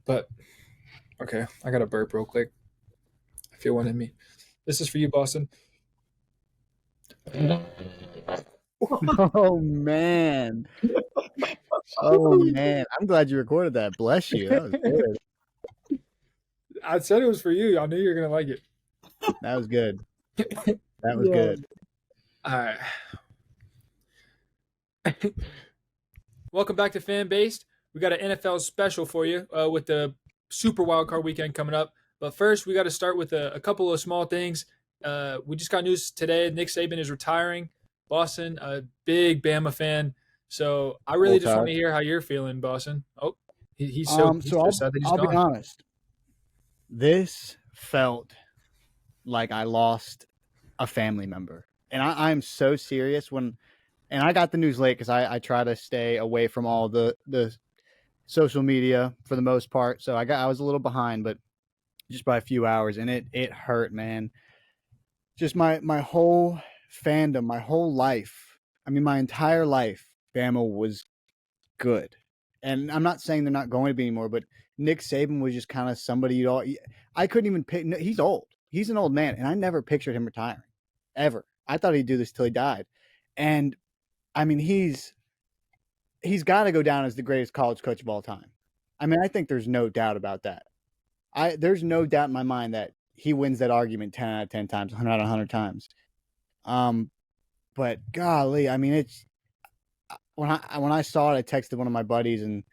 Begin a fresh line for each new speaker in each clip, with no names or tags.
But okay, I got to burp real quick. I feel one in me. This is for you, Boston.
Oh man. Oh man. I'm glad you recorded that. Bless you. That was good.
I said it was for you. I knew you were gonna like it.
That was good. That was
Yeah.
good.
All right. Welcome back to Fanbased. We got an NFL special for you with the Super Wildcard weekend coming up. But first, we got to start with a couple of small things. We just got news today. Nick Saban is retiring. Boston, a big Bama fan. So I really just want to hear how you're feeling, Boston. Oh, he's so sad that he's
I'll
gone.
be honest. This felt like I lost a family member. And I'm so serious and I got the news late because I try to stay away from all the social media for the most part. So I was a little behind, but just by a few hours, and it hurt, man. Just my whole fandom, my whole life. I mean, my entire life, Bama was good. And I'm not saying they're not going to be anymore, but Nick Saban was just kind of somebody I couldn't even pick. He's old. He's an old man, and I never pictured him retiring, ever. I thought he'd do this till he died. And I mean, he's got to go down as the greatest college coach of all time. I mean, I think there's no doubt about that. There's no doubt in my mind that he wins that argument 10 out of 10 times, 100 out of 100 times. But golly, I mean, it's when I saw it, I texted one of my buddies, and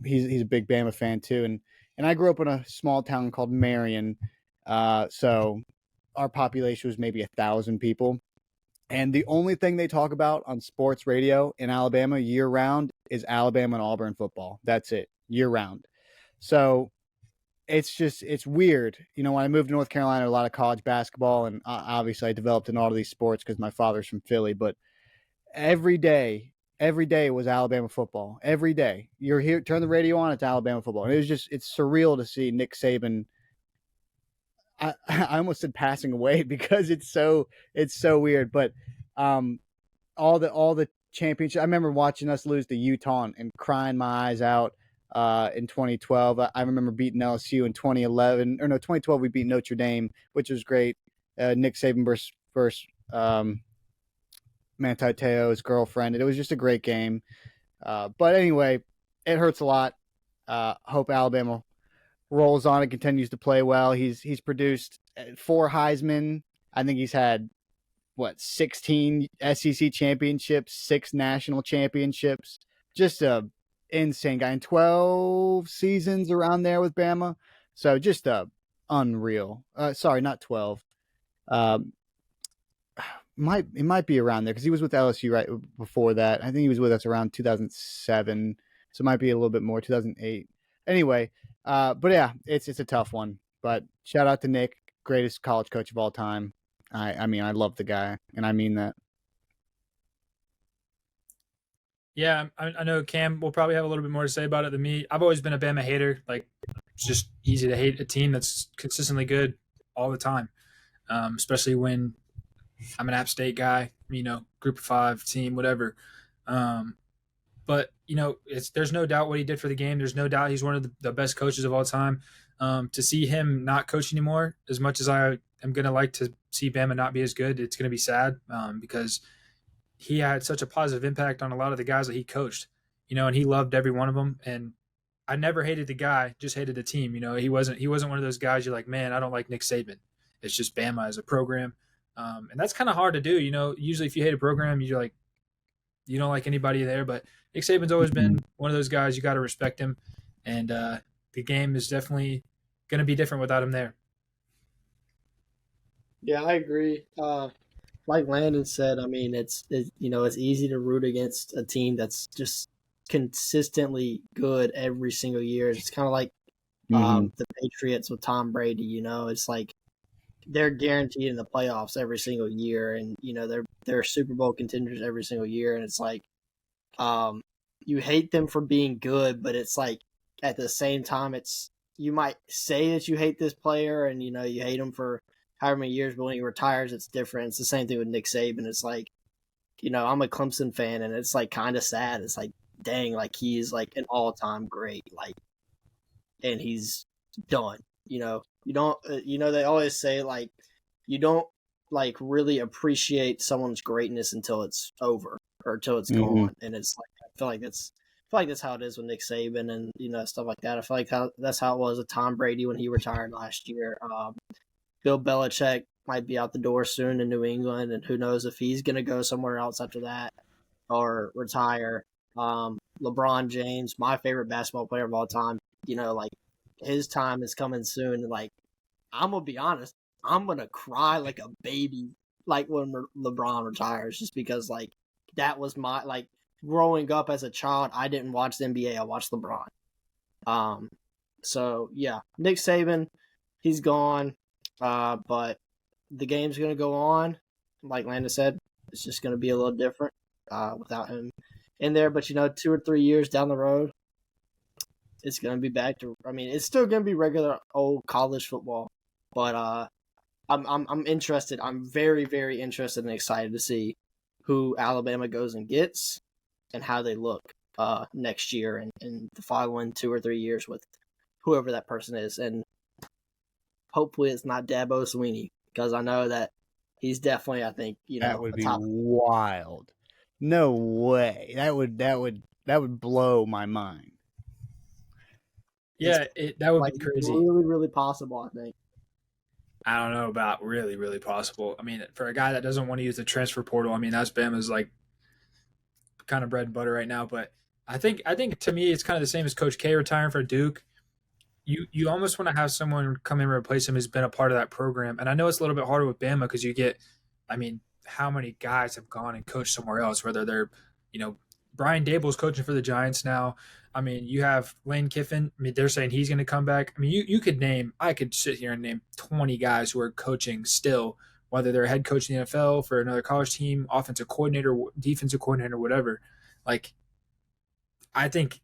he's a big Bama fan too, and I grew up in a small town called Marion, so our population was maybe 1,000 people, and the only thing they talk about on sports radio in Alabama year round is Alabama and Auburn football. That's it, year round. So it's weird. You know, when I moved to North Carolina, a lot of college basketball, and obviously I developed in all of these sports because my father's from Philly, but every day was Alabama football. Every day. You're here, turn the radio on, it's Alabama football. And it's surreal to see Nick Saban. I almost said passing away because it's so weird. But all the championships. I remember watching us lose to Utah and crying my eyes out in 2012. I remember beating LSU in 2011. Or no, 2012 we beat Notre Dame, which was great. Nick Saban versus Manti Te'o's girlfriend. It was just a great game. But anyway, it hurts a lot. Hope Alabama rolls on and continues to play well. He's produced 4 Heisman. I think he's had 16 SEC championships, 6 national championships. Just a insane guy. And 12 seasons around there with Bama. So just unreal. Sorry, not 12. It might be around there because he was with LSU right before that. I think he was with us around 2007, so it might be a little bit more, 2008. Anyway, but yeah, it's a tough one. But shout out to Nick, greatest college coach of all time. I mean, I love the guy, and I mean that.
Yeah, I know Cam will probably have a little bit more to say about it than me. I've always been a Bama hater. Like, it's just easy to hate a team that's consistently good all the time, especially when I'm an App State guy, you know, group of 5 team, whatever. But, you know, there's no doubt what he did for the game. There's no doubt he's one of the best coaches of all time. To see him not coach anymore, as much as I am going to like to see Bama not be as good, it's going to be sad because he had such a positive impact on a lot of the guys that he coached, you know, and he loved every one of them. And I never hated the guy, just hated the team. You know, he wasn't one of those guys you're like, man, I don't like Nick Saban. It's just Bama as a program. And that's kind of hard to do. You know, usually if you hate a program, you're like, you don't like anybody there. But Nick Saban's always been one of those guys. You got to respect him. And the game is definitely going to be different without him there.
Yeah, I agree. Like Landon said, I mean, it's easy to root against a team that's just consistently good every single year. It's kind of like the Patriots with Tom Brady. You know, it's like they're guaranteed in the playoffs every single year, and you know they're Super Bowl contenders every single year. And it's like you hate them for being good, but it's like at the same time, it's you might say that you hate this player, and you know you hate him for however many years, but when he retires, it's different. It's the same thing with Nick Saban. It's like, you know, I'm a Clemson fan, and it's like kind of sad. It's like, dang, like he's like an all-time great. Like, and he's done. You don't. They always say like you don't like really appreciate someone's greatness until it's over or until it's gone, and it's like I feel like that's how it is with Nick Saban and stuff like that. I feel like that's how it was with Tom Brady when he retired last year. Bill Belichick might be out the door soon in New England, and who knows if he's going to go somewhere else after that or retire. LeBron James, my favorite basketball player of all time, like his time is coming soon. And like, I'm going to be honest, I'm going to cry like a baby, like when LeBron retires, just because like that was my, like growing up as a child, I didn't watch the NBA. I watched LeBron. So yeah, Nick Saban, he's gone. But the game's going to go on. Like Landon said, it's just going to be a little different without him in there. But 2 or 3 years down the road, it's going to be back to. I mean, it's still going to be regular old college football. But I'm interested. I'm very, very interested and excited to see who Alabama goes and gets and how they look next year and the following 2 or 3 years with whoever that person is. And hopefully it's not Dabo Swinney, because I know that he's definitely, I think,
that would be wild. No way. That would blow my mind.
Yeah, that would be crazy.
Really, really possible, I think.
I don't know about really, really possible. I mean, for a guy that doesn't want to use the transfer portal, I mean, that's Bama's like kind of bread and butter right now. But I think to me, it's kind of the same as Coach K retiring for Duke. You almost want to have someone come in and replace him who's been a part of that program. And I know it's a little bit harder with Bama because you get, I mean, how many guys have gone and coached somewhere else, whether they're, Brian Dable's coaching for the Giants now. I mean, you have Lane Kiffin. I mean, they're saying he's going to come back. I mean, I could sit here and name 20 guys who are coaching still, whether they're a head coach in the NFL for another college team, offensive coordinator, defensive coordinator, whatever. Like, I think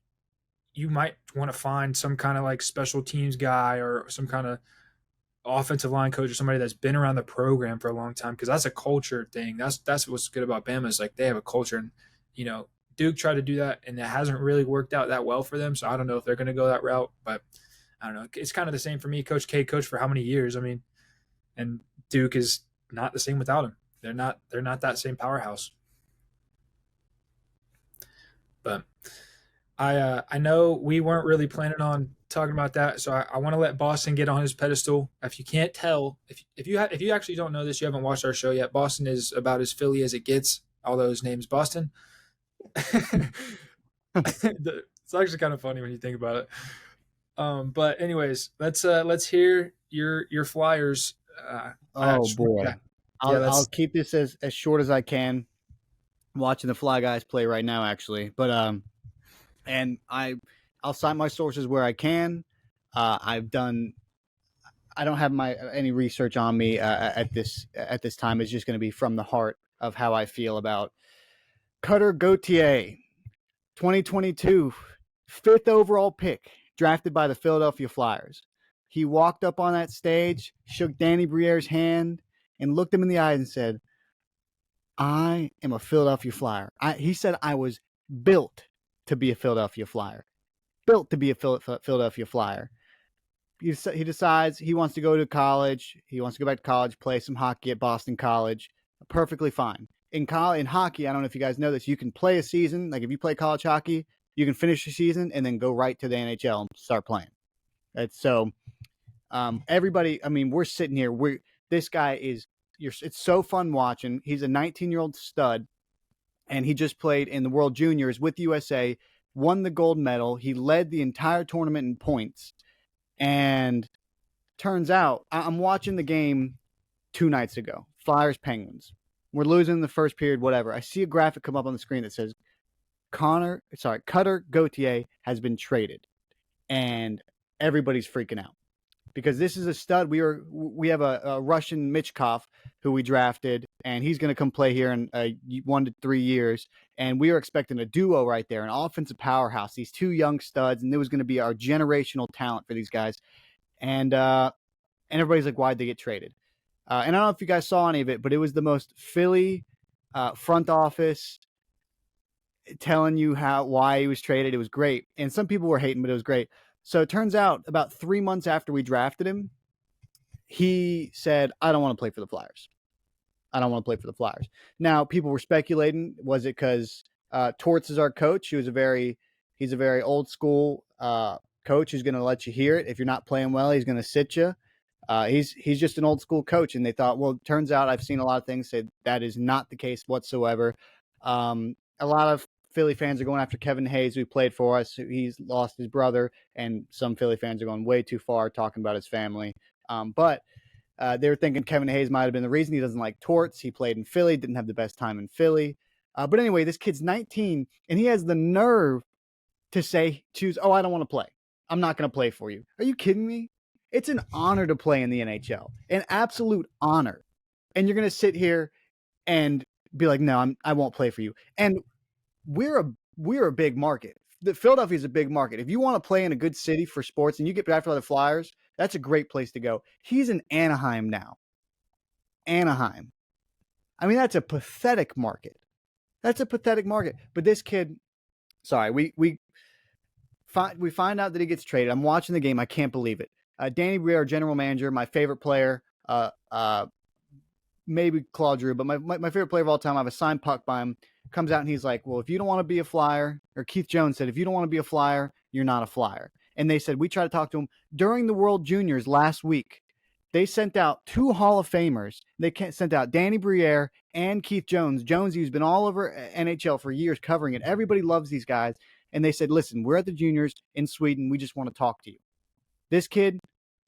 you might want to find some kind of like special teams guy or some kind of offensive line coach or somebody that's been around the program for a long time, because that's a culture thing. That's what's good about Bama is like they have a culture, and Duke tried to do that and it hasn't really worked out that well for them. So I don't know if they're going to go that route, but I don't know. It's kind of the same for me. Coach K coached for how many years? I mean, and Duke is not the same without him. They're not that same powerhouse. But I know we weren't really planning on talking about that, so I want to let Boston get on his pedestal. If you can't tell, if you actually don't know this, you haven't watched our show yet. Boston is about as Philly as it gets, although his name's Boston. It's actually kind of funny when you think about it. But anyways, let's hear your Flyers.
Boy, I'll keep this as short as I can. I'm watching the Fly Guys play right now, actually, but and I'll cite my sources where I can. I don't have any research on me at this time. It's just going to be from the heart of how I feel about Cutter Gauthier, 2022, 5th overall pick, drafted by the Philadelphia Flyers. He walked up on that stage, shook Danny Briere's hand, and looked him in the eyes and said, "I am a Philadelphia Flyer." He said, "I was built to be a Philadelphia Flyer." Built to be a Philadelphia Flyer. He decides he wants to go to college. He wants to go back to college, play some hockey at Boston College. Perfectly fine. In hockey, I don't know if you guys know this, you can play a season. Like if you play college hockey, you can finish the season and then go right to the NHL and start playing. Everybody, I mean, we're sitting here. This guy it's so fun watching. He's a 19-year-old stud, and he just played in the World Juniors with USA, won the gold medal. He led the entire tournament in points. And turns out, I'm watching the game 2 nights ago, Flyers Penguins. We're losing in the first period, whatever. I see a graphic come up on the screen that says Cutter Gauthier has been traded, and everybody's freaking out because this is a stud. We have a Russian Michkov who we drafted, and he's going to come play here in 1 to 3 years, and we are expecting a duo right there, an offensive powerhouse. These 2 young studs, and it was going to be our generational talent for these guys, and everybody's like, why'd they get traded? And I don't know if you guys saw any of it, but it was the most Philly front office telling you why he was traded. It was great. And some people were hating, but it was great. So it turns out about 3 months after we drafted him, he said, I don't want to play for the Flyers. I don't want to play for the Flyers. Now, people were speculating, was it because Torts is our coach? He's a very old school coach who's going to let you hear it. If you're not playing well, he's going to sit you. He's just an old school coach. And they thought, well, it turns out I've seen a lot of things say that is not the case whatsoever. A lot of Philly fans are going after Kevin Hayes, who played for us. He's lost his brother, and some Philly fans are going way too far talking about his family. But they were thinking Kevin Hayes might have been the reason. He doesn't like Torts. He played in Philly, didn't have the best time in Philly. But anyway, this kid's 19, and he has the nerve to choose, I don't want to play. I'm not going to play for you. Are you kidding me? It's an honor to play in the NHL, an absolute honor. And you're going to sit here and be like, no, I won't play for you. And we're a big market. Philadelphia is a big market. If you want to play in a good city for sports and you get drafted by the Flyers, that's a great place to go. He's in Anaheim now. Anaheim. I mean, that's a pathetic market. That's a pathetic market. But this kid, sorry, we find out that he gets traded. I'm watching the game. I can't believe it. Danny Briere, our general manager, my favorite player, maybe Claude Giroux, but my favorite player of all time, I have a signed puck by him, comes out and he's like, well, if you don't want to be a Flyer, or Keith Jones said, if you don't want to be a Flyer, you're not a Flyer. And they said, we tried to talk to him during the World Juniors last week. They sent out 2 Hall of Famers. They sent out Danny Briere and Keith Jones. Jonesy, who's been all over NHL for years covering it. Everybody loves these guys. And they said, listen, we're at the juniors in Sweden. We just want to talk to you. This kid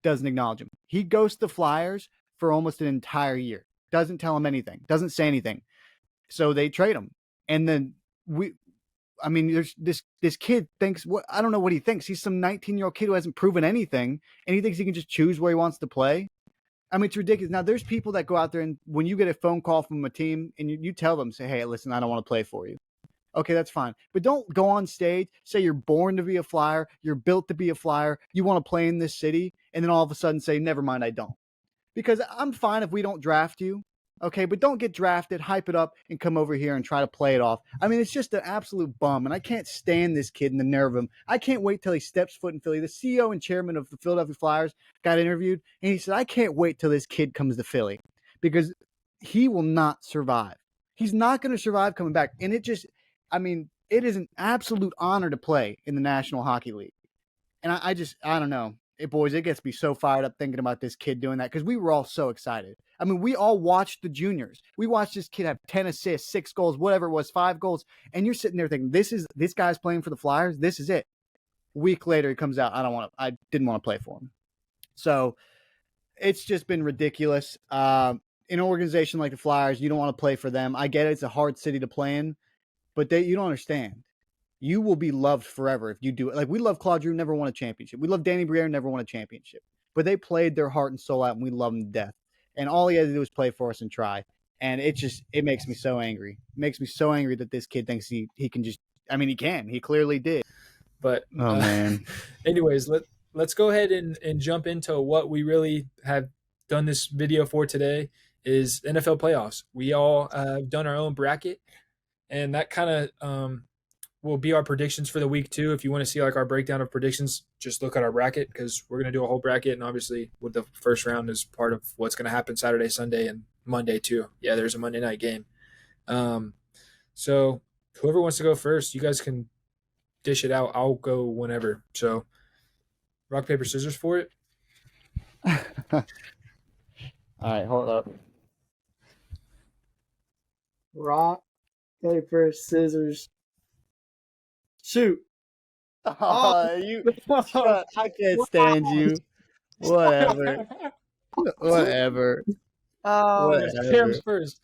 doesn't acknowledge him. He ghosts the Flyers for almost an entire year. Doesn't tell him anything. Doesn't say anything. So they trade him. And then there's this kid thinks, I don't know what he thinks. He's some 19-year-old kid who hasn't proven anything, and he thinks he can just choose where he wants to play. I mean, it's ridiculous. Now, there's people that go out there, and when you get a phone call from a team and you tell them, say, hey, listen, I don't want to play for you. Okay, that's fine. But don't go on stage, say you're born to be a Flyer, you're built to be a Flyer, you want to play in this city, and then all of a sudden say, never mind, I don't. Because I'm fine if we don't draft you, okay, but don't get drafted, hype it up, and come over here and try to play it off. I mean, it's just an absolute bum, and I can't stand this kid and the nerve of him. I can't wait till he steps foot in Philly. The CEO and chairman of the Philadelphia Flyers got interviewed, and he said, I can't wait till this kid comes to Philly because he will not survive. He's not going to survive coming back. And it is an absolute honor to play in the National Hockey League. And I don't know. Boys, it gets me so fired up thinking about this kid doing that because we were all so excited. I mean, we all watched the juniors. We watched this kid have 10 assists, 6 goals, whatever it was, 5 goals. And you're sitting there thinking, this guy's playing for the Flyers. This is it. A week later, he comes out. I didn't want to play for him. So it's just been ridiculous. In an organization like the Flyers, you don't want to play for them. I get it. It's a hard city to play in, but you don't understand. You will be loved forever if you do it. Like, we love Claude Giroux, never won a championship. We love Danny Briere, never won a championship. But they played their heart and soul out, and we love them to death. And all he had to do was play for us and try. And it makes me so angry. It makes me so angry that this kid thinks he can just – I mean, he can. He clearly did.
But
man.
Anyways, let's go ahead and jump into what we really have done this video for today is NFL playoffs. We all have done our own bracket, and that kind of will be our predictions for the week too. If you want to see like our breakdown of predictions, just look at our bracket because we're going to do a whole bracket. And obviously with the first round is part of what's going to happen Saturday, Sunday, and Monday too. Yeah, there's a Monday night game. So whoever wants to go first, you guys can dish it out. I'll go whenever. So rock, paper, scissors for it.
All right, hold up.
Rock, paper, scissors, shoot.
I can't stand you. Whatever.
Cam's first.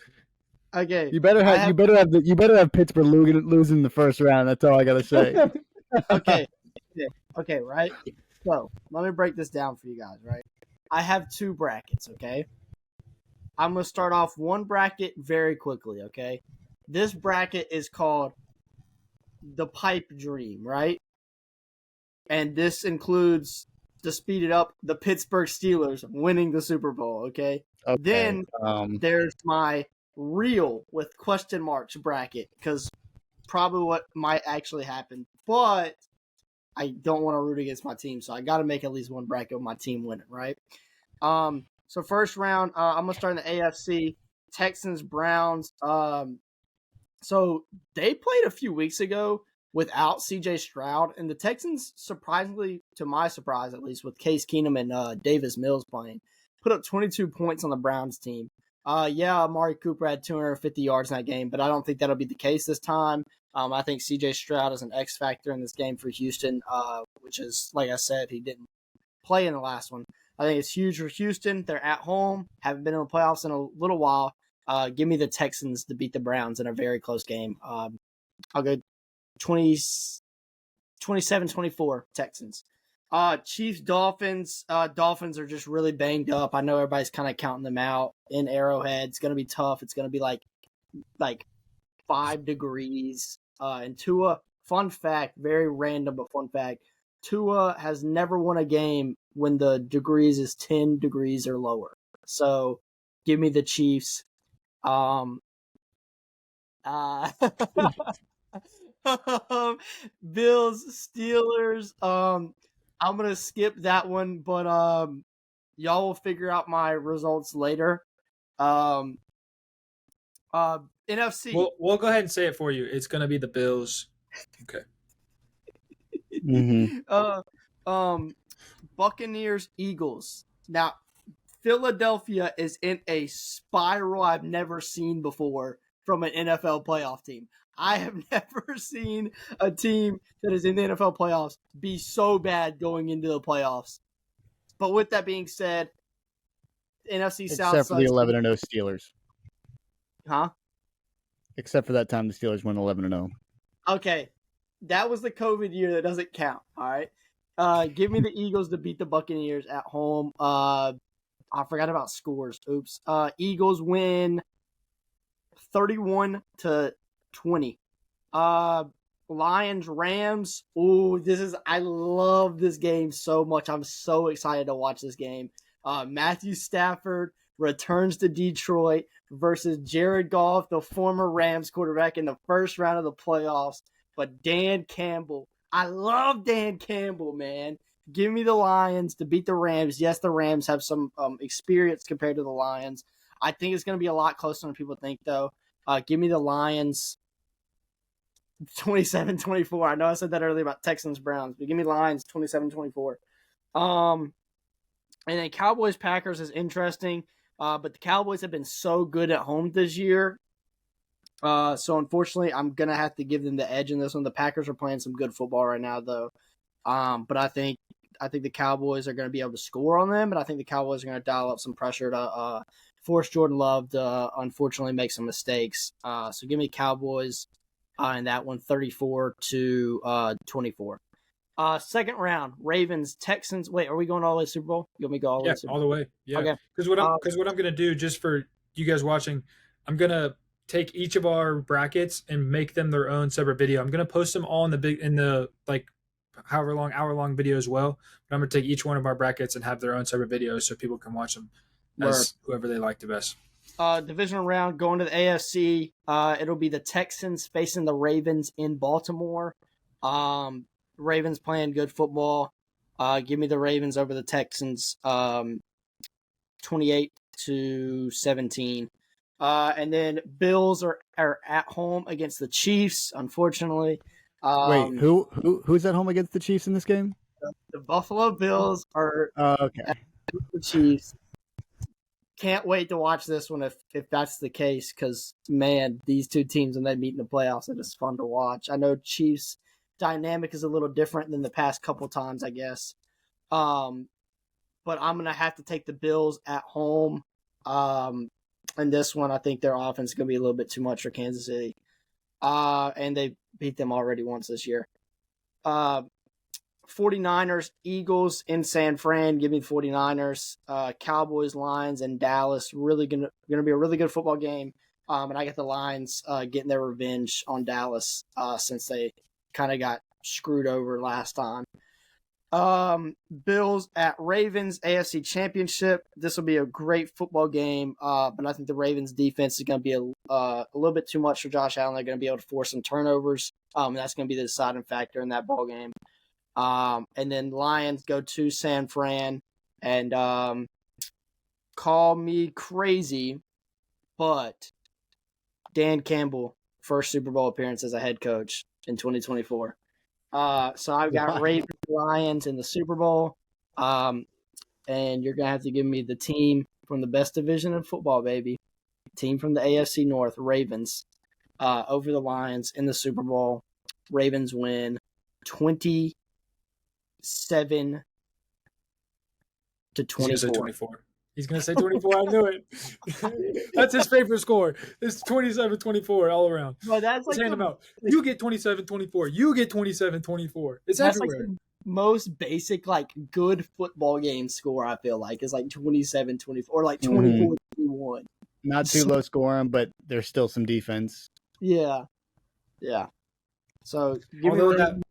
Okay.
You better have Pittsburgh losing the first round. That's all I gotta say.
Okay, right? So let me break this down for you guys, right? I have 2 brackets, okay? I'm gonna start off one bracket very quickly, okay? This bracket is called the pipe dream, right? And this includes, to speed it up, the Pittsburgh Steelers winning the Super Bowl, okay? Then there's my real with question marks bracket, because probably what might actually happen. But I don't want to root against my team, so I got to make at least one bracket with my team winning, right? So first round, I'm gonna start in the AFC. Texans, Browns. So they played a few weeks ago without C.J. Stroud, and the Texans, surprisingly, to my surprise at least, with Case Keenum and Davis Mills playing, put up 22 points on the Browns team. Yeah, Amari Cooper had 250 yards in that game, but I don't think that'll be the case this time. I think C.J. Stroud is an X factor in this game for Houston, which is, like I said, he didn't play in the last one. I think it's huge for Houston. They're at home, haven't been in the playoffs in a little while. Give me the Texans to beat the Browns in a very close game. I'll go 27-24 Texans. Chiefs, Dolphins. Dolphins are just really banged up. I know everybody's kind of counting them out in Arrowhead. It's going to be tough. It's going to be like 5 degrees. And Tua, fun fact, very random but fun fact, Tua has never won a game when the degrees is 10 degrees or lower. So give me the Chiefs. Bills, Steelers. I'm gonna skip that one, but y'all will figure out my results later. NFC.
We'll go ahead and say it for you. It's gonna be the Bills. Okay.
Buccaneers, Eagles. Now, Philadelphia is in a spiral I've never seen before from an NFL playoff team. I have never seen a team that is in the NFL playoffs be so bad going into the playoffs. But with that being said, NFC South.
Except for the 11-0 Steelers.
Huh?
Except for that time the Steelers went 11-0.
Okay. That was the COVID year. That doesn't count. All right. Give me the Eagles to beat the Buccaneers at home. I forgot about scores. Oops. Eagles win 31-20. Lions, Rams. Ooh, I love this game so much. I'm so excited to watch this game. Matthew Stafford returns to Detroit versus Jared Goff, the former Rams quarterback, in the first round of the playoffs. But Dan Campbell, I love Dan Campbell, man. Give me the Lions to beat the Rams. Yes, the Rams have some experience compared to the Lions. I think it's going to be a lot closer than people think, though. Give me the Lions 27-24. I know I said that earlier about Texans-Browns, but give me Lions 27-24. And then Cowboys-Packers is interesting, but the Cowboys have been so good at home this year. So unfortunately, I'm going to have to give them the edge in this one. The Packers are playing some good football right now, though. But I think the Cowboys are going to be able to score on them, and I think the Cowboys are going to dial up some pressure to force Jordan Love to unfortunately make some mistakes. So give me Cowboys in that one, 34-24. Second round, Ravens, Texans. Wait, are we going all the way to Super Bowl? You want me to go all the way to Super Bowl?
All the way. Yeah.
Okay.
Because what I'm going to do, just for you guys watching, I'm going to take each of our brackets and make them their own separate video. I'm going to post them all in the however long, hour-long video as well. But I'm going to take each one of our brackets and have their own separate videos so people can watch them as whoever they like the best.
Divisional round, going to the AFC. It'll be the Texans facing the Ravens in Baltimore. Ravens playing good football. Give me the Ravens over the Texans, 28-17. And then Bills are at home against the Chiefs, unfortunately.
Wait, who's at home against the Chiefs in this game?
The Buffalo Bills are
okay.
at the Chiefs. Can't wait to watch this one if that's the case, because, man, these two teams, when they meet in the playoffs, it is fun to watch. I know Chiefs' dynamic is a little different than the past couple times, I guess. But I'm going to have to take the Bills at home. And this one, I think their offense is going to be a little bit too much for Kansas City. And they beat them already once this year. 49ers, Eagles in San Fran. Give me the 49ers. Cowboys, Lions, and Dallas. Really going to be a really good football game. And I got the Lions getting their revenge on Dallas since they kind of got screwed over last time. Bills at Ravens, AFC Championship. This will be a great football game, but I think the Ravens defense is going to be a little bit too much for Josh Allen. They're going to be able to force some turnovers, and that's going to be the deciding factor in that ball game. And then Lions go to San Fran. And call me crazy, but Dan Campbell, first Super Bowl appearance as a head coach in 2024. So I've got
Wow.
Ravens Lions in the Super Bowl. And you're going to have to give me the team from the best division in football, baby. Team from the AFC North, Ravens, over the Lions in the Super Bowl. Ravens win 27 to
He's gonna say
24.
24. He's gonna say 24. I knew it. That's his favorite score. It's 27-24 all around.
But that's
Just
like
hand him out. You get 27-24. You get 27-24. It's
that's
everywhere.
like the most basic, like, good football game score, I feel like, is like 27-24 or like 24-21.
Not too low scoring, but there's still some defense.
Yeah. Yeah. So give me
Although
Ravens.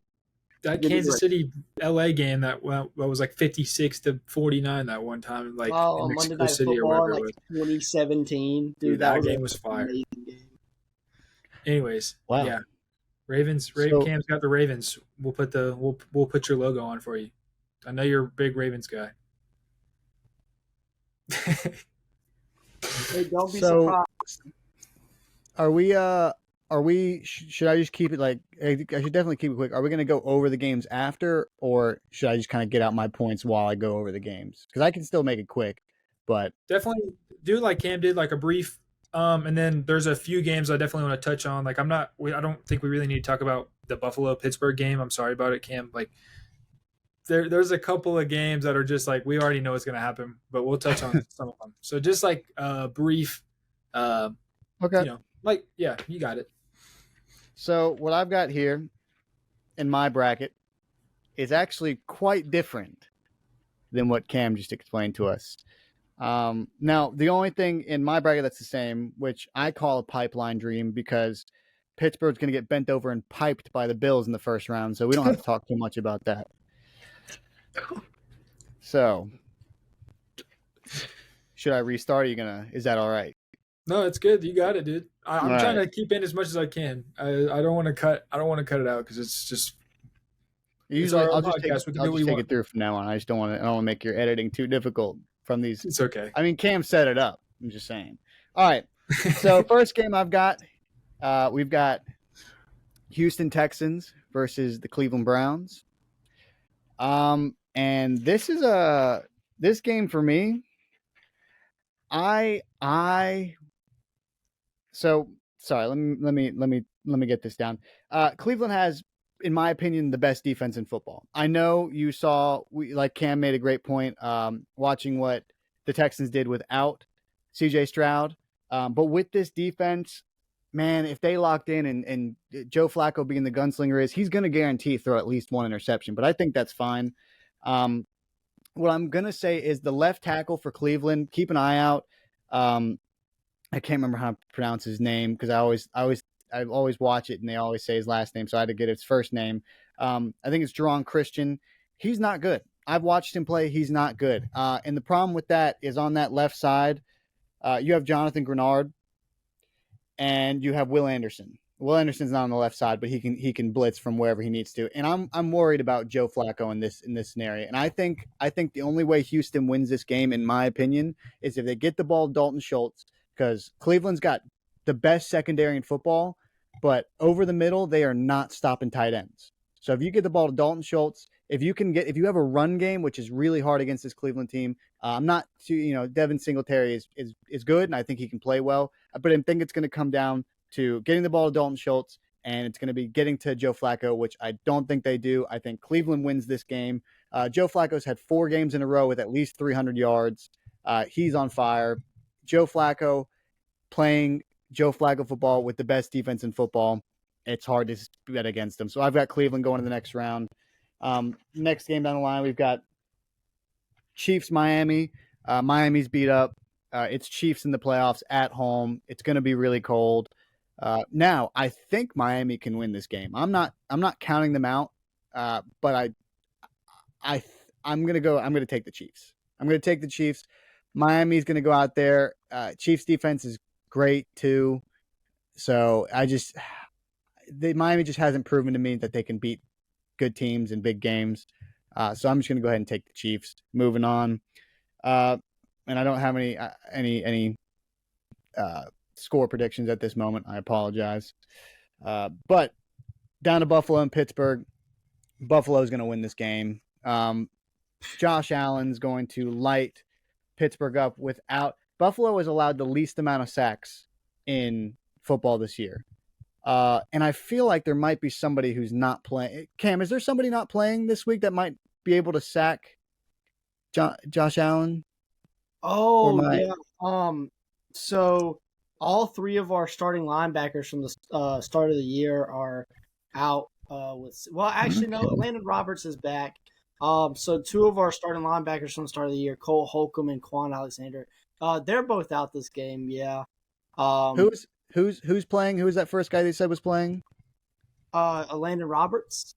that
Give me
Kansas
Ravens.
City LA game that was like 56-49 that one time, like
Oh,
in
on Monday
Mexico
Night
City or
Football,
wherever it
like
was.
2017.
Dude,
Dude,
that
was
game was fire.
an amazing game.
Anyways,
Wow.
yeah. Ravens.
So-
Cam's got the Ravens. We'll put your logo on for you. I know you're a big Ravens guy.
Hey, don't be
So-
surprised.
Are we? Should I just keep it like? I should definitely keep it quick. Are we going to go over the games after, or should I just kind of get out my points while I go over the games? Because I can still make it quick, but
Definitely do like Cam did, like a brief. And then there's a few games I definitely want to touch on. Like I don't think we really need to talk about the Buffalo Pittsburgh game. I'm sorry about it, Cam. Like there's a couple of games that are just like we already know what's going to happen, but we'll touch on some of them. So just like brief,
okay.
you know, like yeah, you got it.
So what I've got here in my bracket is actually quite different than what Cam just explained to us. Now, the only thing in my bracket that's the same, which I call a pipeline dream, because Pittsburgh's going to get bent over and piped by the Bills in the first round, so we don't have to talk too much about that. So, should I restart? Is that all right?
No, it's good. You got it, dude. I'm
All
trying
right.
to keep in as much as I can. I don't want to cut. I don't want to cut it out because it's just.
Usually,
our
I'll just
podcast. We can do
I'll
what
just
we
take
want.
it through from now on. I don't want to make your editing too difficult from these.
It's okay.
I mean, Cam set it up. I'm just saying. All right. So first game I've got, we've got Houston Texans versus the Cleveland Browns. And this game for me. So sorry. Let me get this down. Cleveland has, in my opinion, the best defense in football. I know you saw, like Cam made a great point, watching what the Texans did without CJ Stroud. But with this defense, man, if they locked in and Joe Flacco being the gunslinger he's going to guarantee throw at least one interception. But I think that's fine. What I'm going to say is the left tackle for Cleveland, keep an eye out. I can't remember how to pronounce his name because I always watch it and they always say his last name, so I had to get his first name. I think it's Jerron Christian. He's not good. I've watched him play. He's not good. And the problem with that is on that left side, you have Jonathan Grenard and you have Will Anderson. Will Anderson's not on the left side, but he can blitz from wherever he needs to. And I'm worried about Joe Flacco in this scenario. And I think the only way Houston wins this game, in my opinion, is if they get the ball to Dalton Schultz, because Cleveland's got the best secondary in football, but over the middle, they are not stopping tight ends. So if you get the ball to Dalton Schultz, if you have a run game, which is really hard against this Cleveland team, I'm not too, Devin Singletary is good, and I think he can play well, but I think it's going to come down to getting the ball to Dalton Schultz, and it's going to be getting to Joe Flacco, which I don't think they do. I think Cleveland wins this game. Joe Flacco's had 4 games in a row with at least 300 yards. He's on fire. Joe Flacco playing Joe Flacco football with the best defense in football. It's hard to bet against them. So I've got Cleveland going to the next round. Next game down the line, we've got Chiefs, Miami. Miami's beat up. It's Chiefs in the playoffs at home. It's going to be really cold. Now, I think Miami can win this game. I'm not counting them out, but I'm going to take the Chiefs. I'm going to take the Chiefs. Miami's going to go out there. Chiefs defense is great too. So Miami just hasn't proven to me that they can beat good teams and big games. So I'm just going to go ahead and take the Chiefs. Moving on, and I don't have any score predictions at this moment. I apologize. But down to Buffalo and Pittsburgh. Buffalo is going to win this game. Josh Allen's going to light Pittsburgh up without. Buffalo has allowed the least amount of sacks in football this year. And I feel like there might be somebody who's not playing. Cam, is there somebody not playing this week that might be able to sack Josh Allen?
Oh, yeah. So all three of our starting linebackers from the start of the year are out. Actually, no. Landon Roberts is back. So two of our starting linebackers from the start of the year, Cole Holcomb and Quan Alexander, they're both out this game. Yeah.
Who's playing? Who was that first guy they said was playing?
Landon Roberts.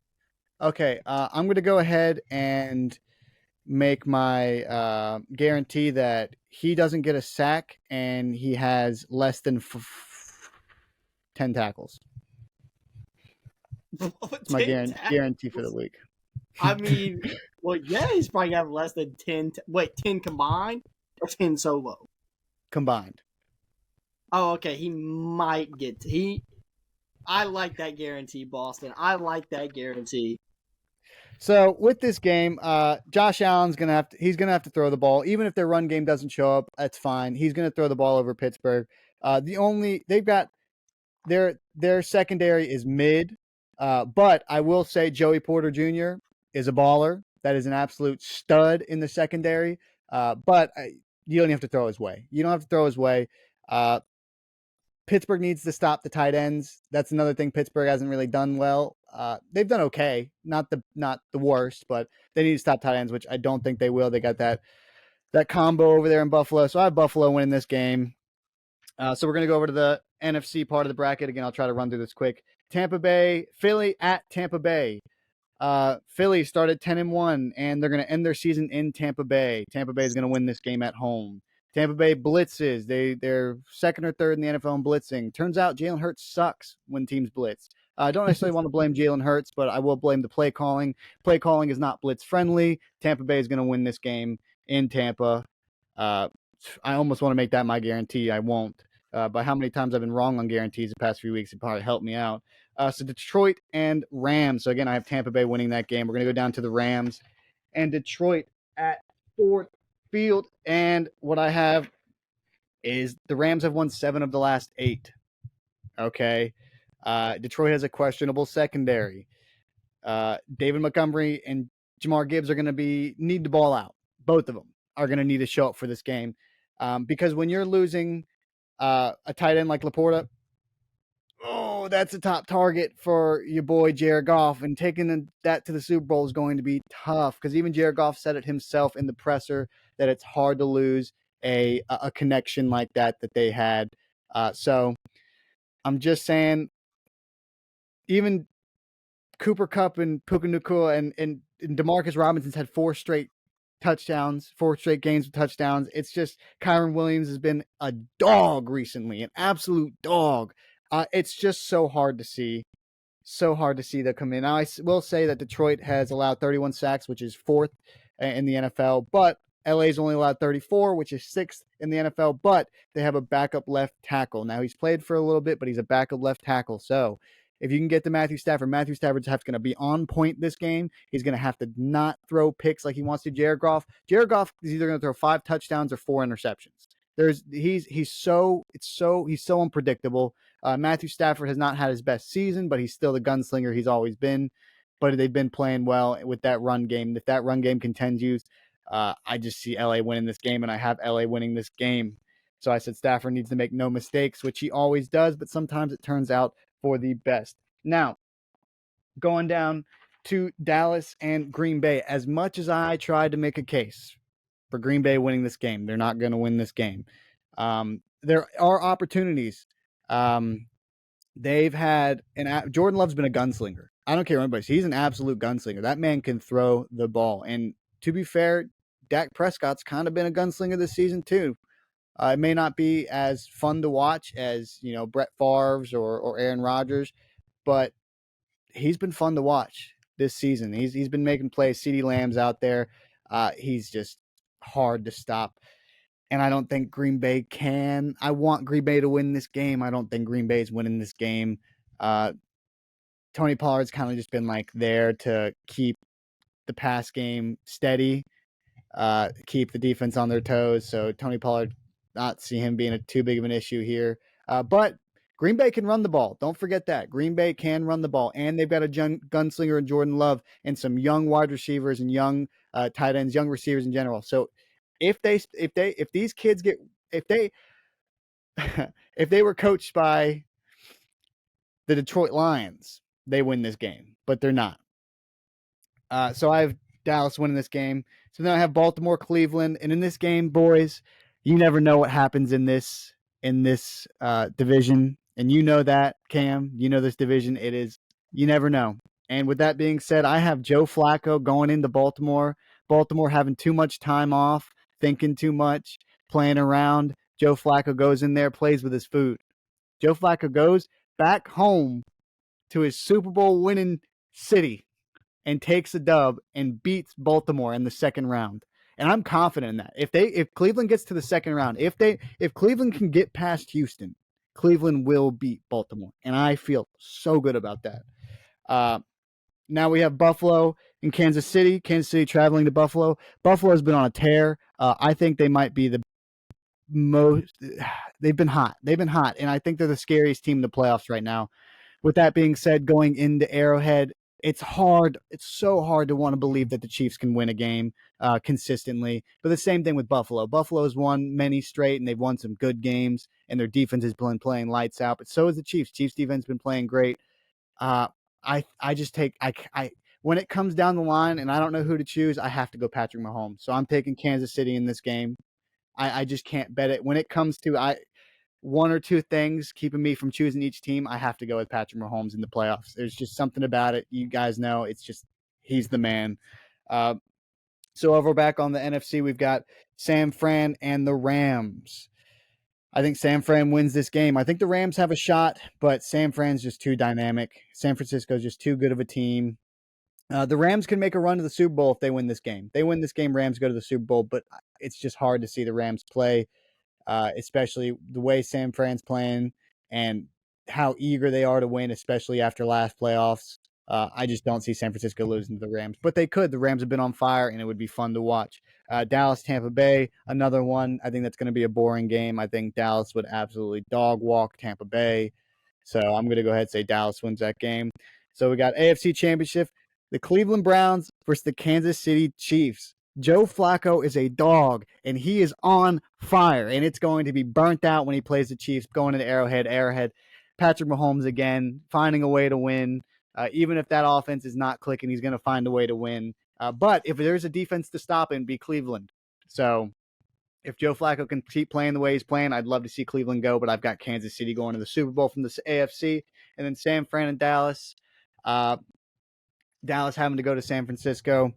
Okay. I'm going to go ahead and make my guarantee that he doesn't get a sack and he has less than 10 tackles. It's my guarantee for the week.
I mean, well, yeah, he's probably going to have less than 10. 10 combined or 10 solo?
Combined.
Oh, okay. He might get I like that guarantee, Boston. I like that guarantee.
So with this game, Josh Allen's gonna have to throw the ball, even if their run game doesn't show up. That's fine. He's gonna throw the ball over Pittsburgh. They've got their secondary is mid, but I will say Joey Porter Jr. is a baller. That is an absolute stud in the secondary. But you don't have to throw his way. You don't have to throw his way. Pittsburgh needs to stop the tight ends. That's another thing Pittsburgh hasn't really done well. They've done okay, not the worst, but they need to stop tight ends, which I don't think they will. They got that combo over there in Buffalo, so I have Buffalo winning this game. So we're gonna go over to the NFC part of the bracket again. I'll try to run through this quick. Tampa Bay, Philly at Tampa Bay. Philly started 10-1, and they're gonna end their season in Tampa Bay. Tampa Bay is gonna win this game at home. Tampa Bay blitzes. They're second or third in the NFL in blitzing. Turns out Jalen Hurts sucks when teams blitz. I don't necessarily want to blame Jalen Hurts, but I will blame the play calling. Play calling is not blitz friendly. Tampa Bay is going to win this game in Tampa. I almost want to make that my guarantee. I won't. By how many times I've been wrong on guarantees the past few weeks, it probably helped me out. So Detroit and Rams. So again, I have Tampa Bay winning that game. We're going to go down to the Rams and Detroit at Ford Field. And what I have is the Rams have won 7 of the last 8. Okay. Detroit has a questionable secondary. David Montgomery and Jamar Gibbs are going to need the ball out. Both of them are going to need to show up for this game. Because when you're losing a tight end like Laporta, that's a top target for your boy Jared Goff. And taking that to the Super Bowl is going to be tough because even Jared Goff said it himself in the presser that it's hard to lose a connection like that they had. So I'm just saying, even Cooper Kupp and Puka Nacua and DeMarcus Robinson's had 4 straight touchdowns, 4 straight games with touchdowns. It's just Kyron Williams has been a dog recently, an absolute dog. It's just so hard to see. So hard to see that come in. Now, I will say that Detroit has allowed 31 sacks, which is 4th in the NFL, but LA's only allowed 34, which is 6th in the NFL, but they have a backup left tackle. Now, he's played for a little bit, but he's a backup left tackle. So if you can get to Matthew Stafford's going to be on point this game. He's going to have to not throw picks like he wants to. Jared Goff is either going to throw 5 touchdowns or 4 interceptions. He's so unpredictable. Matthew Stafford has not had his best season, but he's still the gunslinger he's always been. But they've been playing well with that run game. If that run game continues, I just see LA winning this game, and I have LA winning this game. So I said Stafford needs to make no mistakes, which he always does, but sometimes it turns out for the best. Now, going down to Dallas and Green Bay, as much as I tried to make a case for Green Bay winning this game, they're not going to win this game. There are opportunities. They've had Jordan Love's been a gunslinger. I don't care what anybody says. He's an absolute gunslinger. That man can throw the ball. And to be fair, Dak Prescott's kind of been a gunslinger this season too. It may not be as fun to watch as, Brett Favre's or Aaron Rodgers, but he's been fun to watch. this season. He's been making plays. CeeDee Lamb's out there. He's just hard to stop. And I don't think Green Bay can. I want Green Bay to win this game. I don't think Green Bay's winning this game. Tony Pollard's kind of just been like there to keep the pass game steady, keep the defense on their toes. So Tony Pollard, not see him being too big of an issue here. But Green Bay can run the ball. Don't forget that. Green Bay can run the ball. And they've got a gunslinger in Jordan Love and some young wide receivers and young tight ends, young receivers in general. So if these kids get if they were coached by the Detroit Lions, they win this game, but they're not. So I have Dallas winning this game. So then I have Baltimore, Cleveland, and in this game, boys, you never know what happens in this division, and you know that, Cam. You know this division. You never know. And with that being said, I have Joe Flacco going into Baltimore. Baltimore having too much time off, thinking too much, playing around. Joe Flacco goes in there, plays with his food. Joe Flacco goes back home to his Super Bowl winning city and takes a dub and beats Baltimore in the second round. And I'm confident in that. If Cleveland gets to the second round, if Cleveland can get past Houston, Cleveland will beat Baltimore. And I feel so good about that. Now we have Buffalo and Kansas City. Kansas City traveling to Buffalo. Buffalo's been on a tear. I think they might be the most. They've been hot. And I think they're the scariest team in the playoffs right now. With that being said, going into Arrowhead, it's hard. It's so hard to want to believe that the Chiefs can win a game consistently. But the same thing with Buffalo. Buffalo's won many straight, and they've won some good games, and their defense has been playing lights out. But so has the Chiefs. Chiefs defense has been playing great. I just take when it comes down the line, and I don't know who to choose, I have to go Patrick Mahomes. So I'm taking Kansas City in this game. I just can't bet it. When it comes to one or two things keeping me from choosing each team, I have to go with Patrick Mahomes in the playoffs. There's just something about it. You guys know it's just he's the man. So over back on the NFC, we've got San Fran and the Rams. I think San Fran wins this game. I think the Rams have a shot, but San Fran's just too dynamic. San Francisco's just too good of a team. The Rams can make a run to the Super Bowl if they win this game. They win this game, Rams go to the Super Bowl, but it's just hard to see the Rams play. Especially the way San Fran's playing and how eager they are to win, especially after last playoffs. I just don't see San Francisco losing to the Rams, but they could. The Rams have been on fire, and it would be fun to watch. Dallas, Tampa Bay, another one. I think that's going to be a boring game. I think Dallas would absolutely dog walk Tampa Bay. So I'm going to go ahead and say Dallas wins that game. So we got AFC Championship, the Cleveland Browns versus the Kansas City Chiefs. Joe Flacco is a dog, and he is on fire, and it's going to be burnt out when he plays the Chiefs, going into Arrowhead. Patrick Mahomes again, finding a way to win. Even if that offense is not clicking, he's going to find a way to win. But if there's a defense to stop him, be Cleveland. So if Joe Flacco can keep playing the way he's playing, I'd love to see Cleveland go, but I've got Kansas City going to the Super Bowl from the AFC, and then San Fran and Dallas. Dallas having to go to San Francisco.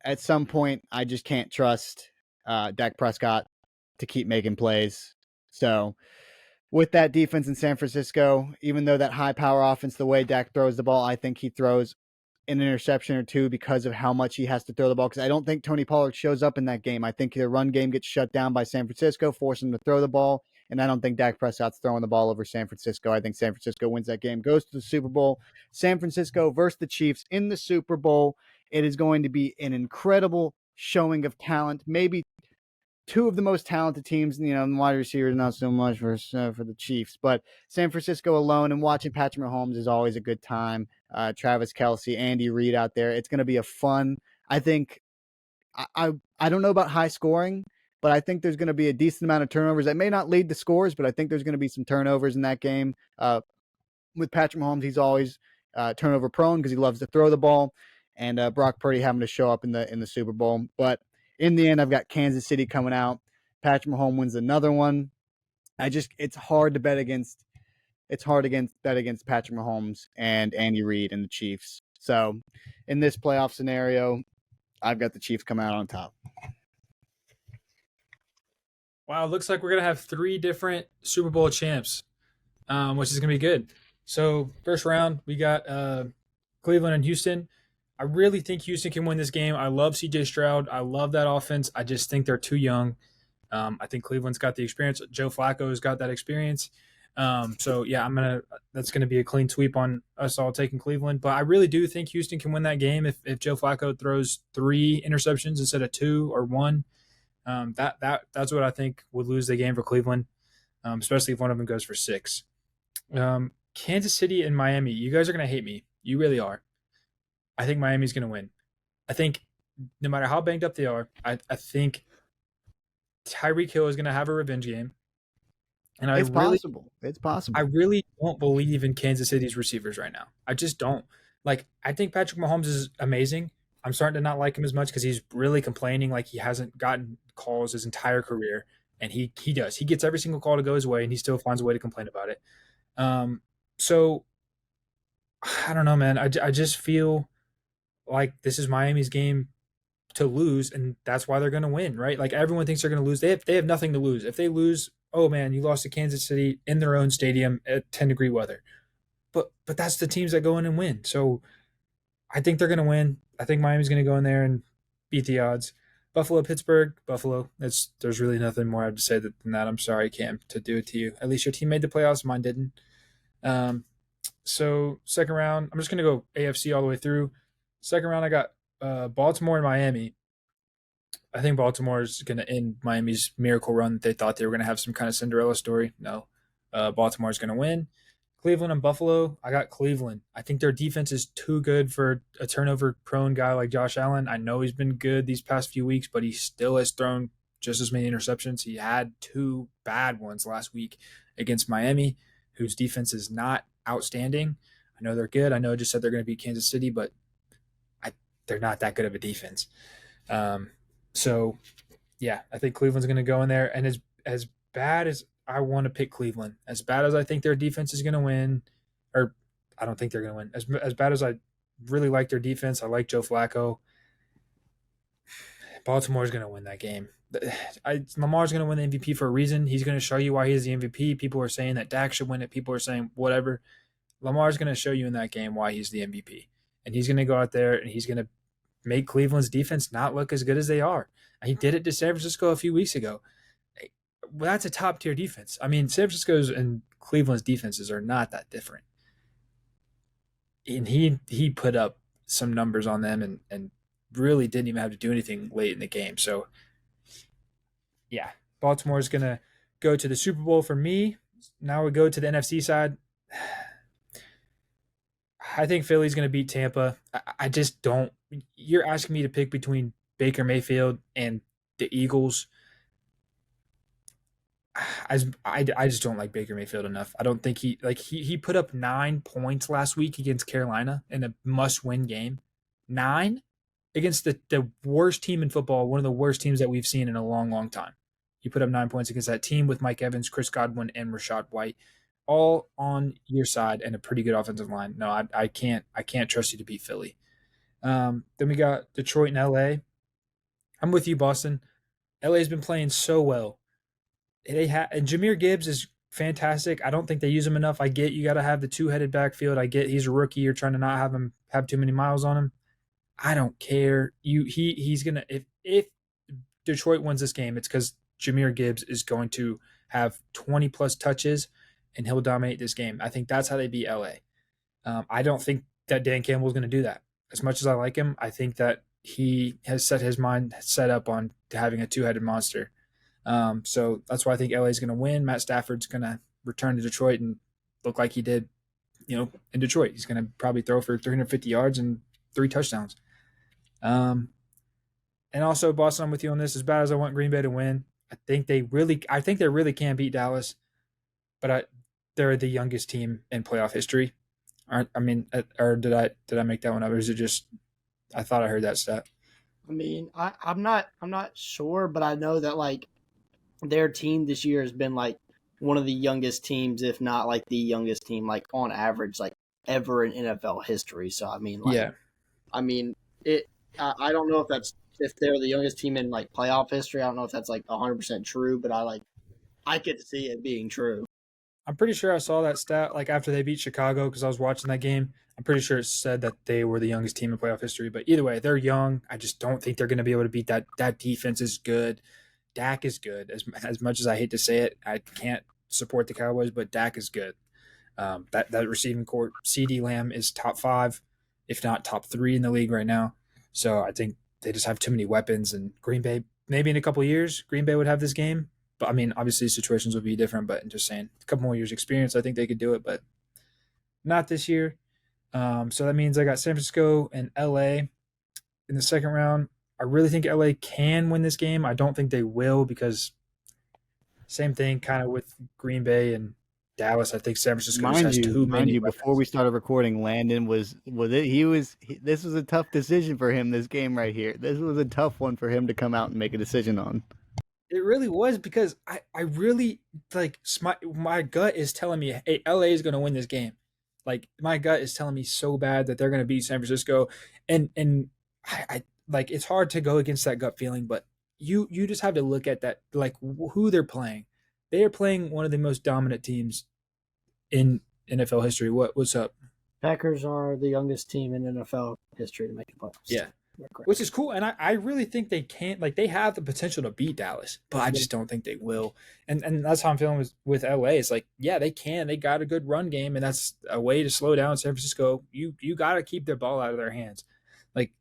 At some point, I just can't trust Dak Prescott to keep making plays. So with that defense in San Francisco, even though that high-power offense, the way Dak throws the ball, I think he throws an interception or two because of how much he has to throw the ball. Because I don't think Tony Pollard shows up in that game. I think the run game gets shut down by San Francisco, forcing him to throw the ball. And I don't think Dak Prescott's throwing the ball over San Francisco. I think San Francisco wins that game, goes to the Super Bowl. San Francisco versus the Chiefs in the Super Bowl. It is going to be an incredible showing of talent. Maybe two of the most talented teams, in wide receivers, not so much for the Chiefs. But San Francisco alone, and watching Patrick Mahomes is always a good time. Travis Kelce, Andy Reid out there. It's going to be a fun. I think I don't know about high scoring, but I think there's going to be a decent amount of turnovers. That may not lead to scores, but I think there's going to be some turnovers in that game. With Patrick Mahomes, he's always turnover prone because he loves to throw the ball. And Brock Purdy having to show up in the Super Bowl. But in the end, I've got Kansas City coming out. Patrick Mahomes wins another one. It's hard to bet against. It's hard to bet against Patrick Mahomes and Andy Reid and the Chiefs. So in this playoff scenario, I've got the Chiefs coming out on top.
Wow, looks like we're gonna have 3 different Super Bowl champs, which is gonna be good. So first round, we got Cleveland and Houston. I really think Houston can win this game. I love CJ Stroud. I love that offense. I just think they're too young. I think Cleveland's got the experience. Joe Flacco's got that experience. So yeah, that's gonna be a clean sweep on us all taking Cleveland. But I really do think Houston can win that game if Joe Flacco throws 3 interceptions instead of 2 or 1. That's what I think would lose the game for Cleveland, especially if one of them goes for 6. Kansas City and Miami. You guys are gonna hate me. You really are. I think Miami's gonna win. I think no matter how banged up they are, I think Tyreek Hill is gonna have a revenge game. And
It's possible. It's
I
possible.
really don't believe in Kansas City's receivers right now. I just don't. Like, I think Patrick Mahomes is amazing. I'm starting to not like him as much because he's really complaining like he hasn't gotten calls his entire career. And he does. He gets every single call to go his way, and he still finds a way to complain about it. So I don't know, man. I just feel like this is Miami's game to lose, and that's why they're going to win, right? Like everyone thinks they're going to lose. They have nothing to lose. If they lose, oh man, you lost to Kansas City in their own stadium at 10-degree weather. But that's the teams that go in and win. So I think they're going to win. I think Miami's going to go in there and beat the odds. Buffalo, Pittsburgh, Buffalo. There's really nothing more I have to say than that. I'm sorry, Cam, to do it to you. At least your team made the playoffs. Mine didn't. Um, so second round, I'm just going to go AFC all the way through. Second round, I got Baltimore and Miami. I think Baltimore is going to end Miami's miracle run. They thought they were going to have some kind of Cinderella story. No, Baltimore is going to win. Cleveland and Buffalo. I got Cleveland. I think their defense is too good for a turnover-prone guy like Josh Allen. I know he's been good these past few weeks, but he still has thrown just as many interceptions. He had 2 bad ones last week against Miami, whose defense is not outstanding. I know they're good. I know I just said they're going to beat Kansas City, but they're not that good of a defense. So, yeah, I think Cleveland's going to go in there. And as bad as I want to pick Cleveland, as bad as I think their defense is going to win, or I don't think they're going to win, as bad as I really like their defense, I like Joe Flacco, Baltimore's going to win that game. Lamar's going to win the MVP for a reason. He's going to show you why he's the MVP. People are saying that Dak should win it. People are saying whatever. Lamar's going to show you in that game why he's the MVP. And he's going to go out there and he's going to make Cleveland's defense not look as good as they are. And he did it to San Francisco a few weeks ago. Well, that's a top-tier defense. I mean, San Francisco's and Cleveland's defenses are not that different. And he put up some numbers on them and really didn't even have to do anything late in the game. So, yeah, Baltimore's going to go to the Super Bowl for me. Now we go to the NFC side. I think Philly's going to beat Tampa. I just don't. You're asking me to pick between Baker Mayfield and the Eagles. I just don't like Baker Mayfield enough. I don't think he put up 9 points last week against Carolina in a must-win game. 9 against the worst team in football, one of the worst teams that we've seen in a long, long time. He put up 9 points against that team with Mike Evans, Chris Godwin, and Rashad White, all on your side and a pretty good offensive line. No, I can't trust you to beat Philly. Then we got Detroit and LA. I'm with you, Boston. LA's been playing so well. And Jahmyr Gibbs is fantastic. I don't think they use him enough. I get you got to have the 2-headed backfield. I get he's a rookie. You're trying to not have him have too many miles on him. I don't care. He's gonna if Detroit wins this game, it's because Jahmyr Gibbs is going to have 20 plus touches and he'll dominate this game. I think that's how they beat LA. I don't think that Dan Campbell is going to do that. As much as I like him, I think that he has set his mind set up on having a 2-headed monster. So that's why I think LA is going to win. Matt Stafford's going to return to Detroit and look like he did, in Detroit. He's going to probably throw for 350 yards and 3 touchdowns. And also, Boston, I'm with you on this. As bad as I want Green Bay to win, I think they really can beat Dallas, but they're the youngest team in playoff history. Or did I make that one up, or is it just I thought I heard that stat?
I mean, I'm not sure, but I know that their team this year has been one of the youngest teams, if not the youngest team, on average, ever in NFL history. So I mean,
yeah.
I mean it. I don't know if they're the youngest team in playoff history. I don't know if that's 100% true, but I could see it being true.
I'm pretty sure I saw that stat like after they beat Chicago because I was watching that game. I'm pretty sure it said that they were the youngest team in playoff history. But either way, they're young. I just don't think they're going to be able to beat that. That defense is good. Dak is good. As much as I hate to say it, I can't support the Cowboys, but Dak is good. That receiving court, CD Lamb is top 5, if not top 3 in the league right now. So I think they just have too many weapons. And Green Bay, maybe in a couple of years, Green Bay would have this game. But I mean, obviously situations would be different. But I'm just saying, a couple more years experience, I think they could do it, but not this year. So that means I got San Francisco and LA in the second round. I really think LA can win this game. I don't think they will because same thing kind of with Green Bay and Dallas. I think San Francisco just has too many weapons.
Before we started recording, Landon was it? This was a tough decision for him. This game right here. This was a tough one for him to come out and make a decision on.
It really was because I really like my gut is telling me, hey, LA is going to win this game. Like my gut is telling me so bad that they're going to beat San Francisco, and I like it's hard to go against that gut feeling, but you just have to look at that like who they're playing. They are playing one of the most dominant teams in NFL history. What's up?
Packers are the youngest team in NFL history to make the playoffs.
Yeah. Which is cool, and I really think they can. Like they have the potential to beat Dallas, but I just don't think they will. And that's how I'm feeling with LA. It's like, yeah, they can. They got a good run game, and that's a way to slow down San Francisco. You got to keep their ball out of their hands. Like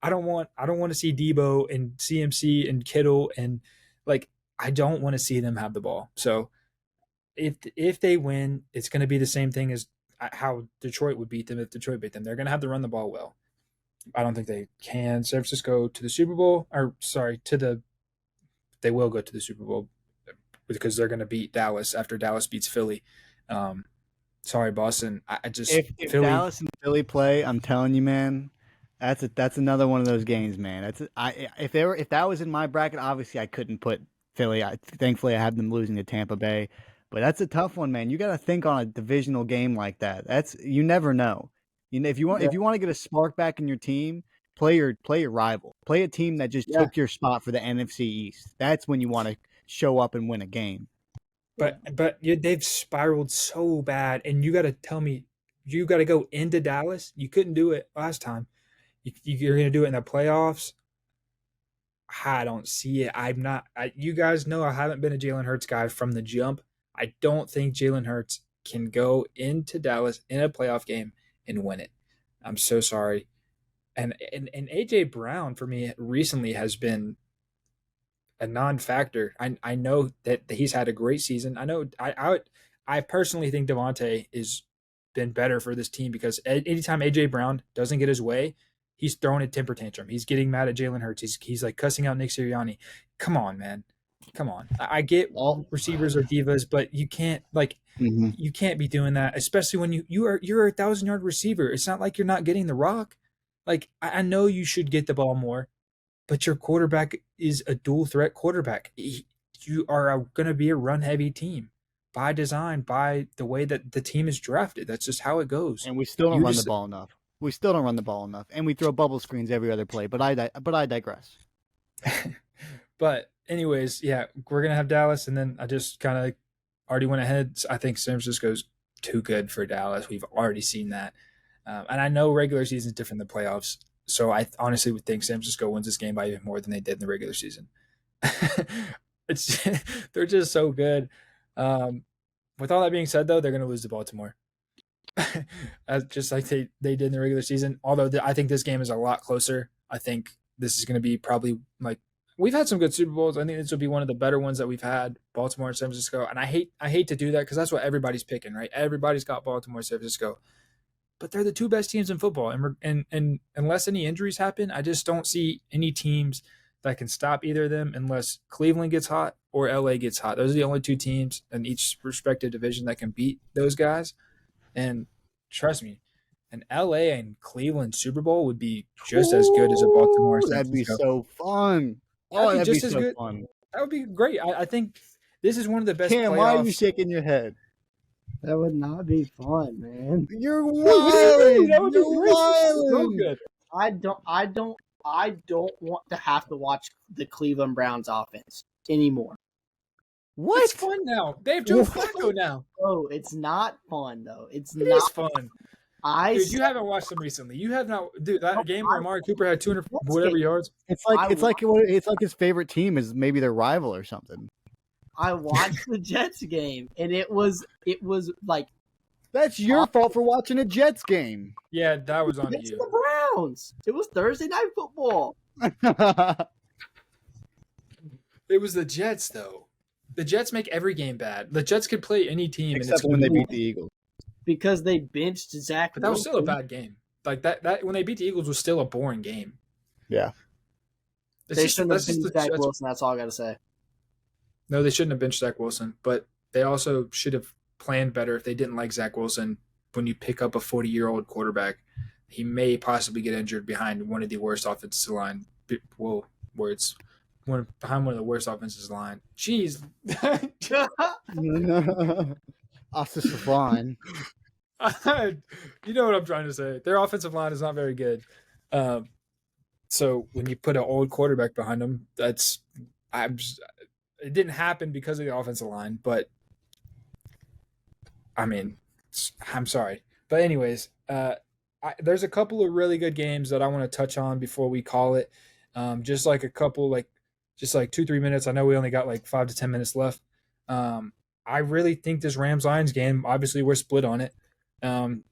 I don't want to see Debo and CMC and Kittle and like I don't want to see them have the ball. So if they win, it's going to be the same thing as how Detroit would beat them if Detroit beat them. They're going to have to run the ball well. I don't think they can. San Francisco to the Super Bowl, they will go to the Super Bowl because they're going to beat Dallas after Dallas beats Philly. Sorry, Boston. I just
if
Philly,
Dallas and Philly play, I'm telling you, man, that's another one of those games, man. If that was in my bracket, obviously I couldn't put Philly. Thankfully, I have them losing to Tampa Bay, but that's a tough one, man. You got to think on a divisional game like that. You never know. If you want to get a spark back in your team, play your rival. Play a team that just took your spot for the NFC East. That's when you want to show up and win a game.
But they've spiraled so bad, and you got to tell me you got to go into Dallas. You couldn't do it last time. You're going to do it in the playoffs. I don't see it. I'm not. You guys know I haven't been a Jalen Hurts guy from the jump. I don't think Jalen Hurts can go into Dallas in a playoff game and win it. I'm so sorry. And AJ Brown for me recently has been a non-factor. I know that he's had a great season. I know I personally think Devontae is been better for this team because anytime AJ Brown doesn't get his way, he's throwing a temper tantrum. He's getting mad at Jalen Hurts. He's like cussing out Nick Sirianni. Come on, man. Come on. I get all receivers are divas, but you can't you can't be doing that, especially when you're a 1,000-yard receiver. It's not like you're not getting the rock. Like I know you should get the ball more, but your quarterback is a dual threat quarterback. You are going to be a run heavy team by design, by the way that the team is drafted. That's just how it goes.
And we still don't run the ball enough. And we throw bubble screens every other play. But I digress.
But anyways, yeah, we're gonna have Dallas, and then I just kind of already went ahead. I think San Francisco's too good for Dallas. We've already seen that, and I know regular season is different than playoffs. So I honestly would think San Francisco wins this game by even more than they did in the regular season. They're just so good. With all that being said, though, they're going to lose to Baltimore, just like they did in the regular season. Although I think this game is a lot closer. I think this is going to be probably like we've had some good Super Bowls. I think this will be one of the better ones that we've had, Baltimore and San Francisco. And I hate to do that because that's what everybody's picking, right? Everybody's got Baltimore and San Francisco. But they're the two best teams in football. And unless any injuries happen, I just don't see any teams that can stop either of them unless Cleveland gets hot or LA gets hot. Those are the only two teams in each respective division that can beat those guys. And trust me, an LA and Cleveland Super Bowl would be just as good as a Baltimore.
That'd be so fun. That'd be so fun.
That would be great. I think this is one of the best
Cam,
playoffs.
Why are you shaking your head?
That would not be fun, man.
You're wild.
You're wild. So good.
I don't want to have to watch the Cleveland Browns offense anymore.
What?
It's fun now. They have Joe Flacco now.
Oh, it's not fun though. It's
It
not.
is fun.
I
Dude, you
said
haven't watched them recently. You have not. Dude, that game where Amari Cooper had 200
Jets
whatever
game.
yards.
It's
I
like his favorite team is maybe their rival or something.
I watched the Jets game, and it was like
That's your fault for watching a Jets game.
Yeah, that was on
it's
you.
the Browns. It was Thursday night football.
It was the Jets, though. The Jets make every game bad. The Jets could play any team, and
Except
it's
when they
gonna
beat the Eagles.
Because they benched Zach.
But that was still a
Wilson.
bad game. Like that when they beat the Eagles was still a boring game.
Yeah.
They shouldn't have
that's
benched
the
Zach
Jets.
Wilson. That's all I got to say.
No, they shouldn't have benched Zach Wilson, but they also should have planned better if they didn't like Zach Wilson. When you pick up a 40-year-old quarterback, he may possibly get injured behind one of the worst offensive line. Well, words. Behind one of the worst offensive line. Jeez.
Oscar Safran.
You know what I'm trying to say. Their offensive line is not very good. So when you put an old quarterback behind them, it didn't happen because of the offensive line, but I mean, I'm sorry. But anyways, there's a couple of really good games that I want to touch on before we call it. Just like a couple, just like 2-3 minutes. I know we only got like 5 to 10 minutes left. I really think this Rams-Lions game, obviously we're split on it. The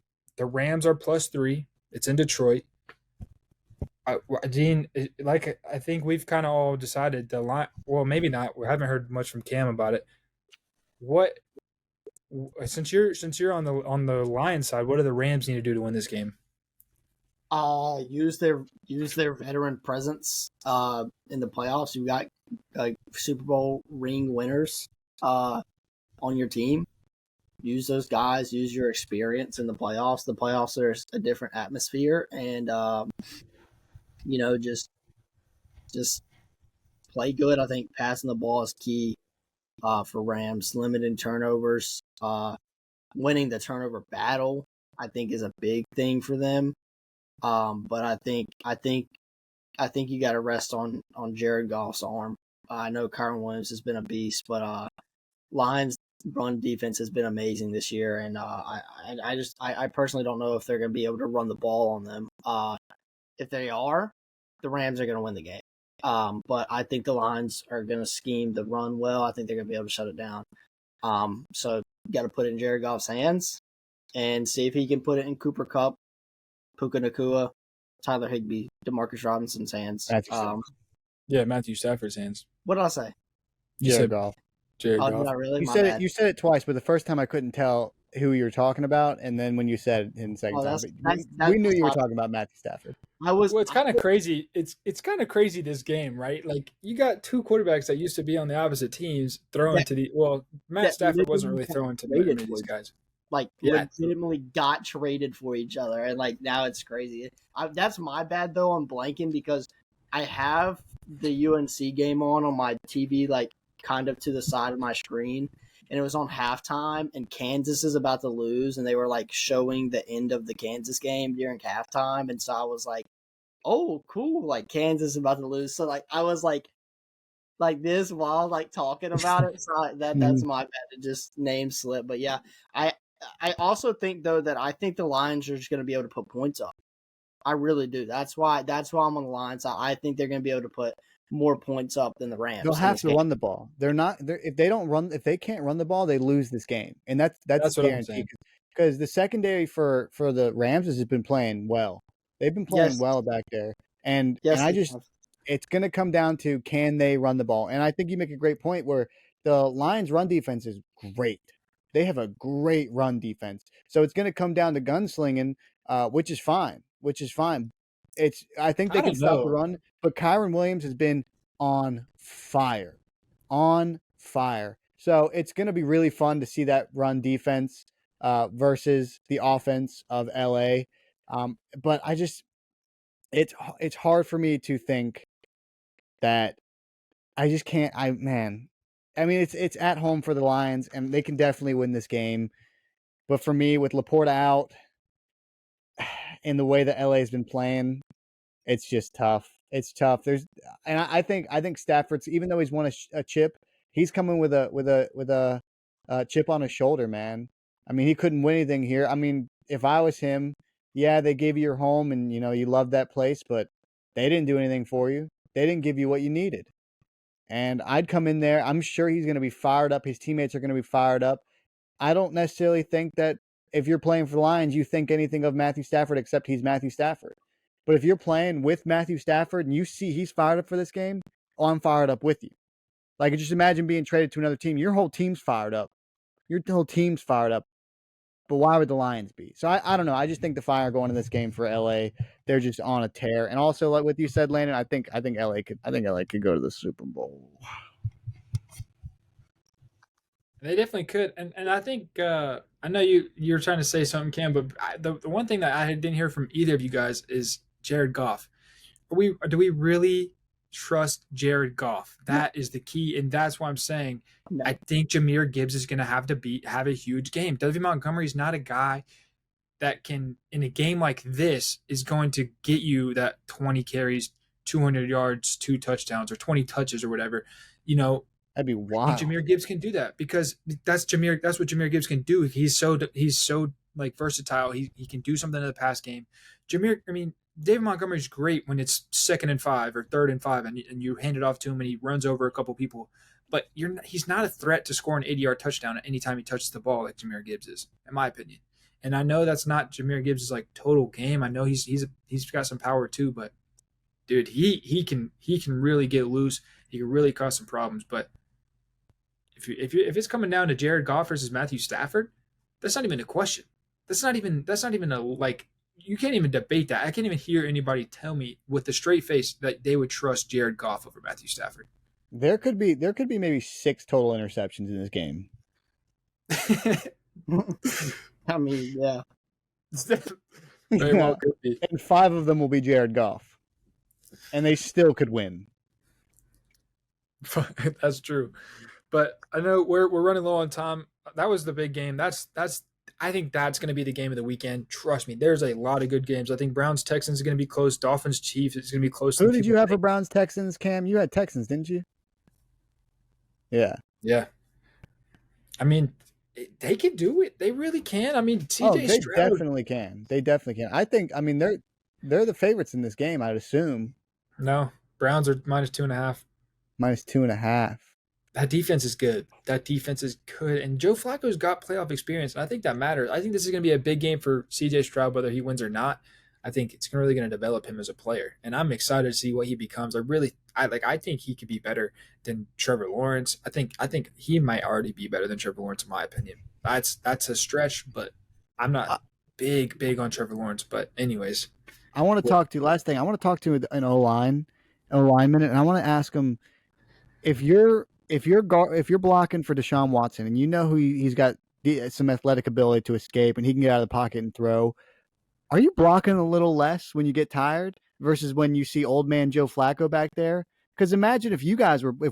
Rams are +3. It's in Detroit. Dean, I think we've kind of all decided the line. Well, maybe not. We haven't heard much from Cam about it. What, since you're on the Lions side, what do the Rams need to do to win this game?
Use their veteran presence in the playoffs. You got Super Bowl ring winners on your team. Use those guys. Use your experience in the playoffs. The playoffs are a different atmosphere, and just play good. I think passing the ball is key for Rams. Limiting turnovers, winning the turnover battle, I think is a big thing for them. But I think you got to rest on Jared Goff's arm. I know Kyron Williams has been a beast, but Lions run defense has been amazing this year, and I personally don't know if they're going to be able to run the ball on them. If they are, the Rams are going to win the game. But I think the Lions are going to scheme the run well. I think they're going to be able to shut it down. So you got to put it in Jared Goff's hands and see if he can put it in Cooper Kupp, Puka Nacua, Tyler Higbee, Demarcus Robinson's hands.
Matthew Stafford's hands.
What did I say?
You
Jared
said
Goff.
Jared
Oh,
Goff.
did I really?
You
My
said
bad.
it. You said it twice, but the first time I couldn't tell who you were talking about, and then when you said it in the second time, we knew you were talking about Matthew Stafford.
Well, it's kind of crazy. It's kind of crazy this game, right? Like you got two quarterbacks that used to be on the opposite teams throwing to the. Well, Matt Stafford wasn't really throwing to many of these guys.
Legitimately got traded for each other, and now it's crazy. That's my bad though on blanking because I have the UNC game on my TV kind of to the side of my screen, and it was on halftime, and Kansas is about to lose, and they were showing the end of the Kansas game during halftime, and so I was like, oh cool, Kansas is about to lose. So I was like this while talking about it. So that's my bad to just name slip. But yeah, I also think though that I think the Lions are just going to be able to put points up. I really do. That's why I'm on the Lions. I think they're going to be able to put more points up than the Rams.
They'll have to run the ball. If they can't run the ball, they lose this game, and that's guaranteed. Because the secondary for the Rams has been playing well. They've been playing well back there, and it's going to come down to can they run the ball. And I think you make a great point where the Lions' run defense is great. They have a great run defense, so it's going to come down to gunslinging, which is fine. I think they can stop the run, but Kyron Williams has been on fire. So it's going to be really fun to see that run defense versus the offense of LA. But it's hard for me to think that I just can't. I mean, it's at home for the Lions, and they can definitely win this game. But for me, with Laporta out, in the way that LA has been playing, it's just tough. It's tough. I think Stafford's, even though he's won a chip, He's coming with a chip on his shoulder, man. I mean, he couldn't win anything here. I mean, if I was him, yeah, they gave you your home and you love that place, but they didn't do anything for you. They didn't give you what you needed. And I'd come in there. I'm sure he's going to be fired up. His teammates are going to be fired up. I don't necessarily think that if you're playing for the Lions, you think anything of Matthew Stafford except he's Matthew Stafford. But if you're playing with Matthew Stafford and you see he's fired up for this game, I'm fired up with you. Like, just imagine being traded to another team. Your whole team's fired up. Your whole team's fired up. But why would the Lions be? So I don't know. I just think the Fire going in this game for LA, they're just on a tear. And also, like what you said, Landon, I think LA could go to the Super Bowl.
They definitely could, and I think I know you're trying to say something, Cam, but the one thing that I didn't hear from either of you guys is Jared Goff. Do we really trust Jared Goff? That is the key, and that's why I'm saying
No.
I think Jahmyr Gibbs is going to have a huge game. David Montgomery is not a guy that can, in a game like this, is going to get you that 20 carries, 200 yards, 2 touchdowns, or 20 touches or whatever.
That'd be wild.
Jahmyr Gibbs can do that because that's what Jahmyr Gibbs can do. He's so like versatile. He can do something in the pass game. David Montgomery's great when it's 2nd and 5 or 3rd and 5 and you hand it off to him and he runs over a couple people. But he's not a threat to score an 80-yard touchdown at any time he touches the ball like Jahmyr Gibbs is, in my opinion. And I know that's not Jahmyr Gibbs' like total game. I know he's got some power too, but dude, he can really get loose. He can really cause some problems. But if it's coming down to Jared Goff versus Matthew Stafford, that's not even a question. That's not even a, like, you can't even debate that. I can't even hear anybody tell me with a straight face that they would trust Jared Goff over Matthew Stafford.
There could be maybe 6 total interceptions in this game.
I mean, yeah.
Very well could be.
And 5 of them will be Jared Goff. And they still could win.
That's true. But I know we're running low on time. That was the big game. I think that's going to be the game of the weekend. Trust me, there's a lot of good games. I think Browns Texans is going to be close. Dolphins Chiefs is going to be close.
Who did you have for Browns Texans, Cam? You had Texans, didn't you? Yeah.
Yeah. I mean, they can do it. They really can. I mean, CJ
they
Stroud
definitely can. They definitely can. I think. I mean, they're the favorites in this game. I'd assume.
No, Browns are -2.5.
-2.5.
That defense is good. And Joe Flacco's got playoff experience, and I think that matters. I think this is going to be a big game for CJ Stroud, whether he wins or not. I think it's really going to develop him as a player, and I'm excited to see what he becomes. I think he could be better than Trevor Lawrence. I think he might already be better than Trevor Lawrence, in my opinion. That's a stretch, but I'm not big on Trevor Lawrence. But anyways,
I want to talk to an lineman, and I want to ask him if you're blocking for Deshaun Watson and you know who he's got some athletic ability to escape and he can get out of the pocket and throw, are you blocking a little less when you get tired versus when you see old man Joe Flacco back there? Because imagine if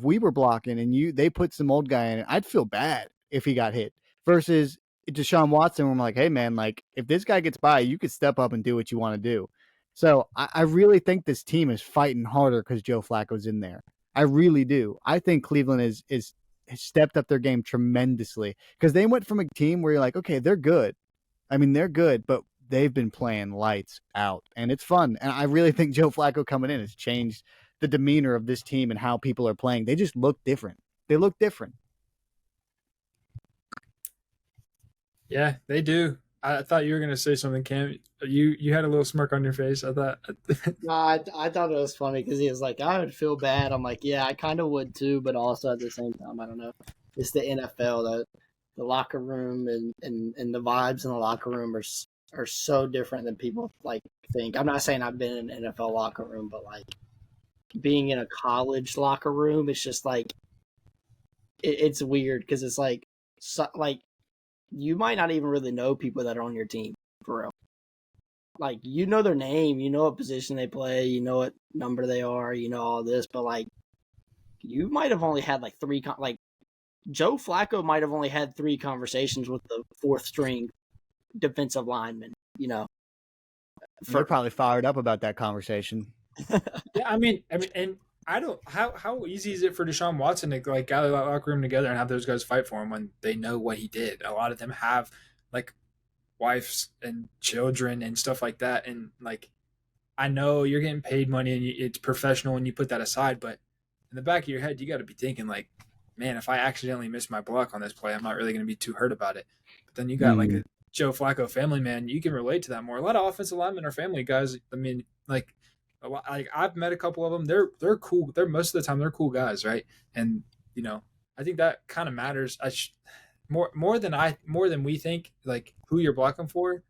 we were blocking and they put some old guy in it, I'd feel bad if he got hit. Versus Deshaun Watson, where I'm like, hey man, like if this guy gets by, you could step up and do what you want to do. So I really think this team is fighting harder because Joe Flacco's in there. I really do. I think Cleveland has stepped up their game tremendously because they went from a team where you're like, okay, they're good. I mean, they're good, but they've been playing lights out, and it's fun. And I really think Joe Flacco coming in has changed the demeanor of this team and how people are playing. They just look different. They look different.
Yeah, they do. I thought you were going to say something, Cam. You had a little smirk on your face. I thought.
No, I thought it was funny because he was like, I would feel bad. I'm like, yeah, I kind of would too, but also at the same time, I don't know. It's the NFL. The locker room and the vibes in the locker room are so different than people like think. I'm not saying I've been in an NFL locker room, but like being in a college locker room, it's just like it's weird because it's like you might not even really know people that are on your team for real. Like, you know their name, you know what position they play, you know what number they are, you know all this, but like you might have only had like Joe Flacco might have only had 3 conversations with the 4th string defensive lineman, you know.
They're probably fired up about that conversation.
Yeah, I mean, and I don't how easy is it for Deshaun Watson to like gather that locker room together and have those guys fight for him when they know what he did? A lot of them have like wives and children and stuff like that, and like I know you're getting paid money and it's professional and you put that aside, but in the back of your head, you got to be thinking like, man, if I accidentally miss my block on this play, I'm not really going to be too hurt about it. But then you got like a Joe Flacco family man, you can relate to that more. A lot of offensive linemen are family guys. I mean, like a lot, like I've met a couple of them. They're cool. They're most of the time they're cool guys, right? And you know, I think that kind of matters. More than we think. Like who you're blocking for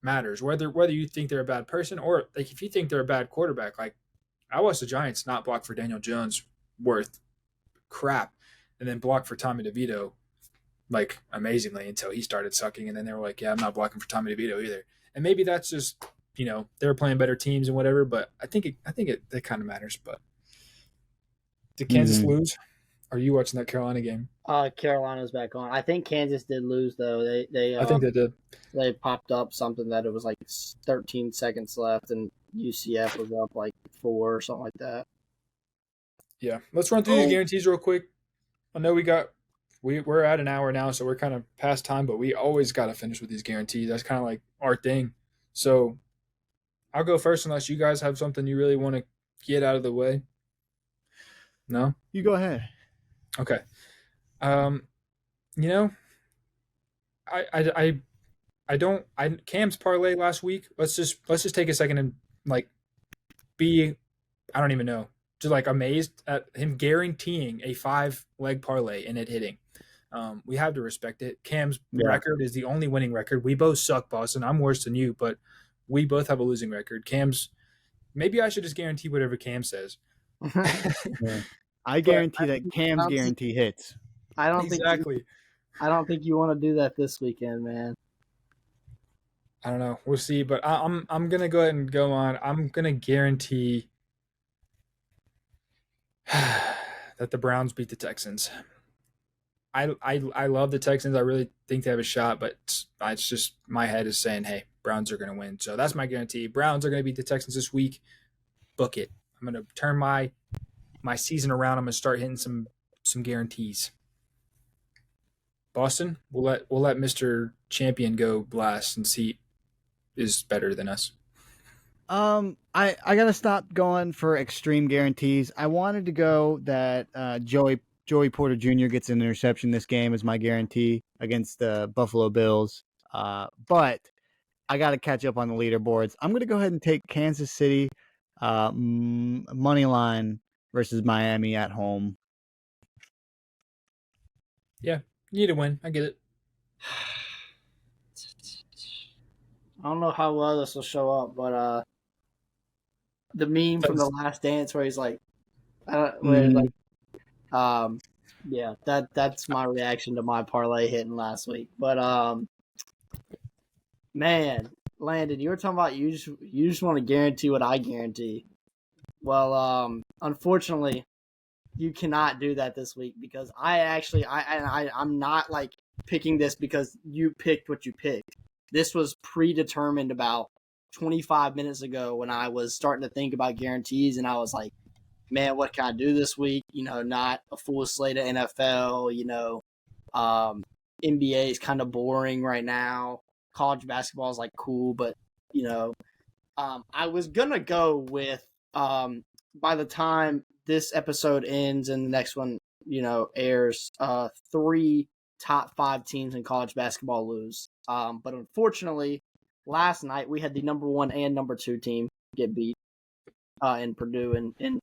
matters. Whether you think they're a bad person or like if you think they're a bad quarterback. Like I watched the Giants not block for Daniel Jones worth crap, and then block for Tommy DeVito like amazingly until he started sucking, and then they were like, yeah, I'm not blocking for Tommy DeVito either. And maybe that's just they were playing better teams and whatever, but I think it kind of matters. But did Kansas lose? Are you watching that Carolina game?
Carolina's back on. I think Kansas did lose though. They
I think they did.
They popped up something that it was like 13 seconds left, and UCF was up like 4 or something like that.
Yeah, let's run through these guarantees real quick. I know we're at an hour now, so we're kind of past time, but we always got to finish with these guarantees. That's kind of like our thing. So I'll go first unless you guys have something you really want to get out of the way. No?
You go ahead.
Okay. Cam's parlay last week. Let's just take a second and like be, I don't even know, just like amazed at him guaranteeing a 5-leg parlay and it hitting. We have to respect it. Cam's record is the only winning record. We both suck, Boston. I'm worse than you, but we both have a losing record. Maybe I should just guarantee whatever Cam says.
I guarantee that Cam's guarantee hits.
I don't think you want to do that this weekend, man.
I don't know. We'll see, but I'm gonna go ahead and go on. I'm gonna guarantee that the Browns beat the Texans. I love the Texans. I really think they have a shot, but it's just my head is saying, hey, Browns are gonna win. So that's my guarantee. Browns are gonna beat the Texans this week. Book it. I'm gonna turn my season around. I'm gonna start hitting some guarantees. Boston, we'll let Mr. Champion go last since he is better than us.
I gotta stop going for extreme guarantees. I wanted to go that Joey Porter Jr. gets an interception this game as my guarantee against the Buffalo Bills. But I got to catch up on the leaderboards. I'm gonna go ahead and take Kansas City money line versus Miami at home.
Yeah, you need to win. I get it.
I don't know how well this will show up, but the meme from The Last Dance where he's like, yeah, that's my reaction to my parlay hitting last week. But man, Landon, you were talking about you just want to guarantee what I guarantee. Well, unfortunately, you cannot do that this week because I'm not like picking this because you picked what you picked. This was predetermined about 25 minutes ago when I was starting to think about guarantees, and I was like, man, what can I do this week? Not a full slate of NFL, NBA is kind of boring right now. College basketball is like cool, but I was gonna go with by the time this episode ends and the next one airs, 3 top 5 teams in college basketball lose. But unfortunately, last night we had the number 1 and number 2 team get beat in Purdue and in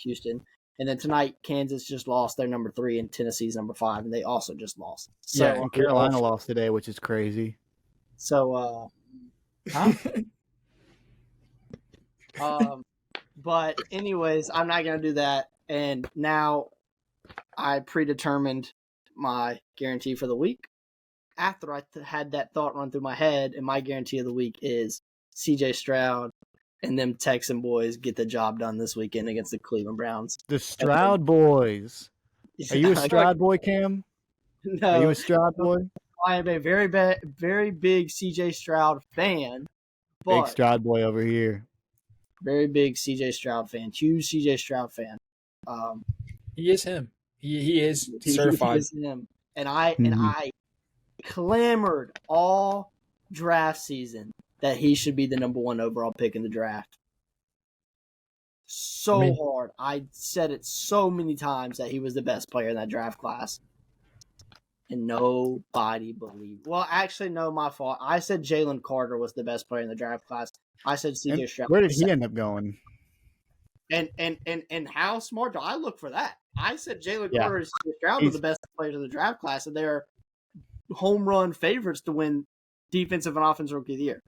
Houston. And then tonight, Kansas just lost their number 3 and Tennessee's number 5, and they also just lost. So,
and Carolina lost today, which is crazy.
So, but anyways, I'm not going to do that. And now I predetermined my guarantee for the week. After I had that thought run through my head, and my guarantee of the week is CJ Stroud and them Texan boys get the job done this weekend against the Cleveland Browns.
The Stroud boys. Are you a Stroud boy, Cam?
No.
Are you a Stroud boy?
I am a very big CJ Stroud fan.
Big Stroud boy over here.
Very big CJ Stroud fan. Huge CJ Stroud fan.
He is him. He is
He
certified.
is him. And I
Mhm.
clamored all draft season that he should be the number 1 overall pick in the draft. So
I mean-
hard. I said it so many times that he was the best player in that draft class. And nobody believed. Well, actually, no, my fault. I said Jalen Carter was the best player in the draft class. I said CJ
And
Stroud.
where did he end up going?
And how smart do I look for that? I said Jalen
Yeah.
Carter and CJ Stroud were the best players in the draft class, and they're home run favorites to win defensive and offensive rookie of the year.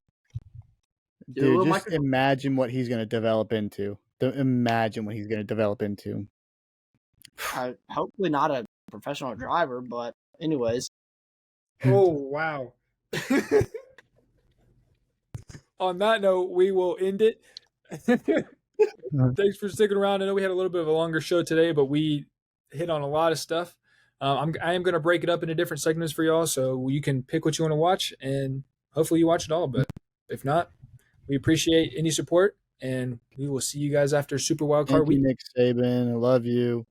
Dude, just imagine what he's going to develop into. Imagine what he's going to develop into.
Hopefully not a professional driver, but anyways.
Oh, wow. On that note, we will end it. Thanks for sticking around. I know we had a little bit of a longer show today, but we hit on a lot of stuff. I am going to break it up into different segments for y'all, so you can pick what you want to watch, and hopefully you watch it all. But if not, we appreciate any support, and we will see you guys after Super Wildcard
Thank you,
Week.
Nick Saban. I love you.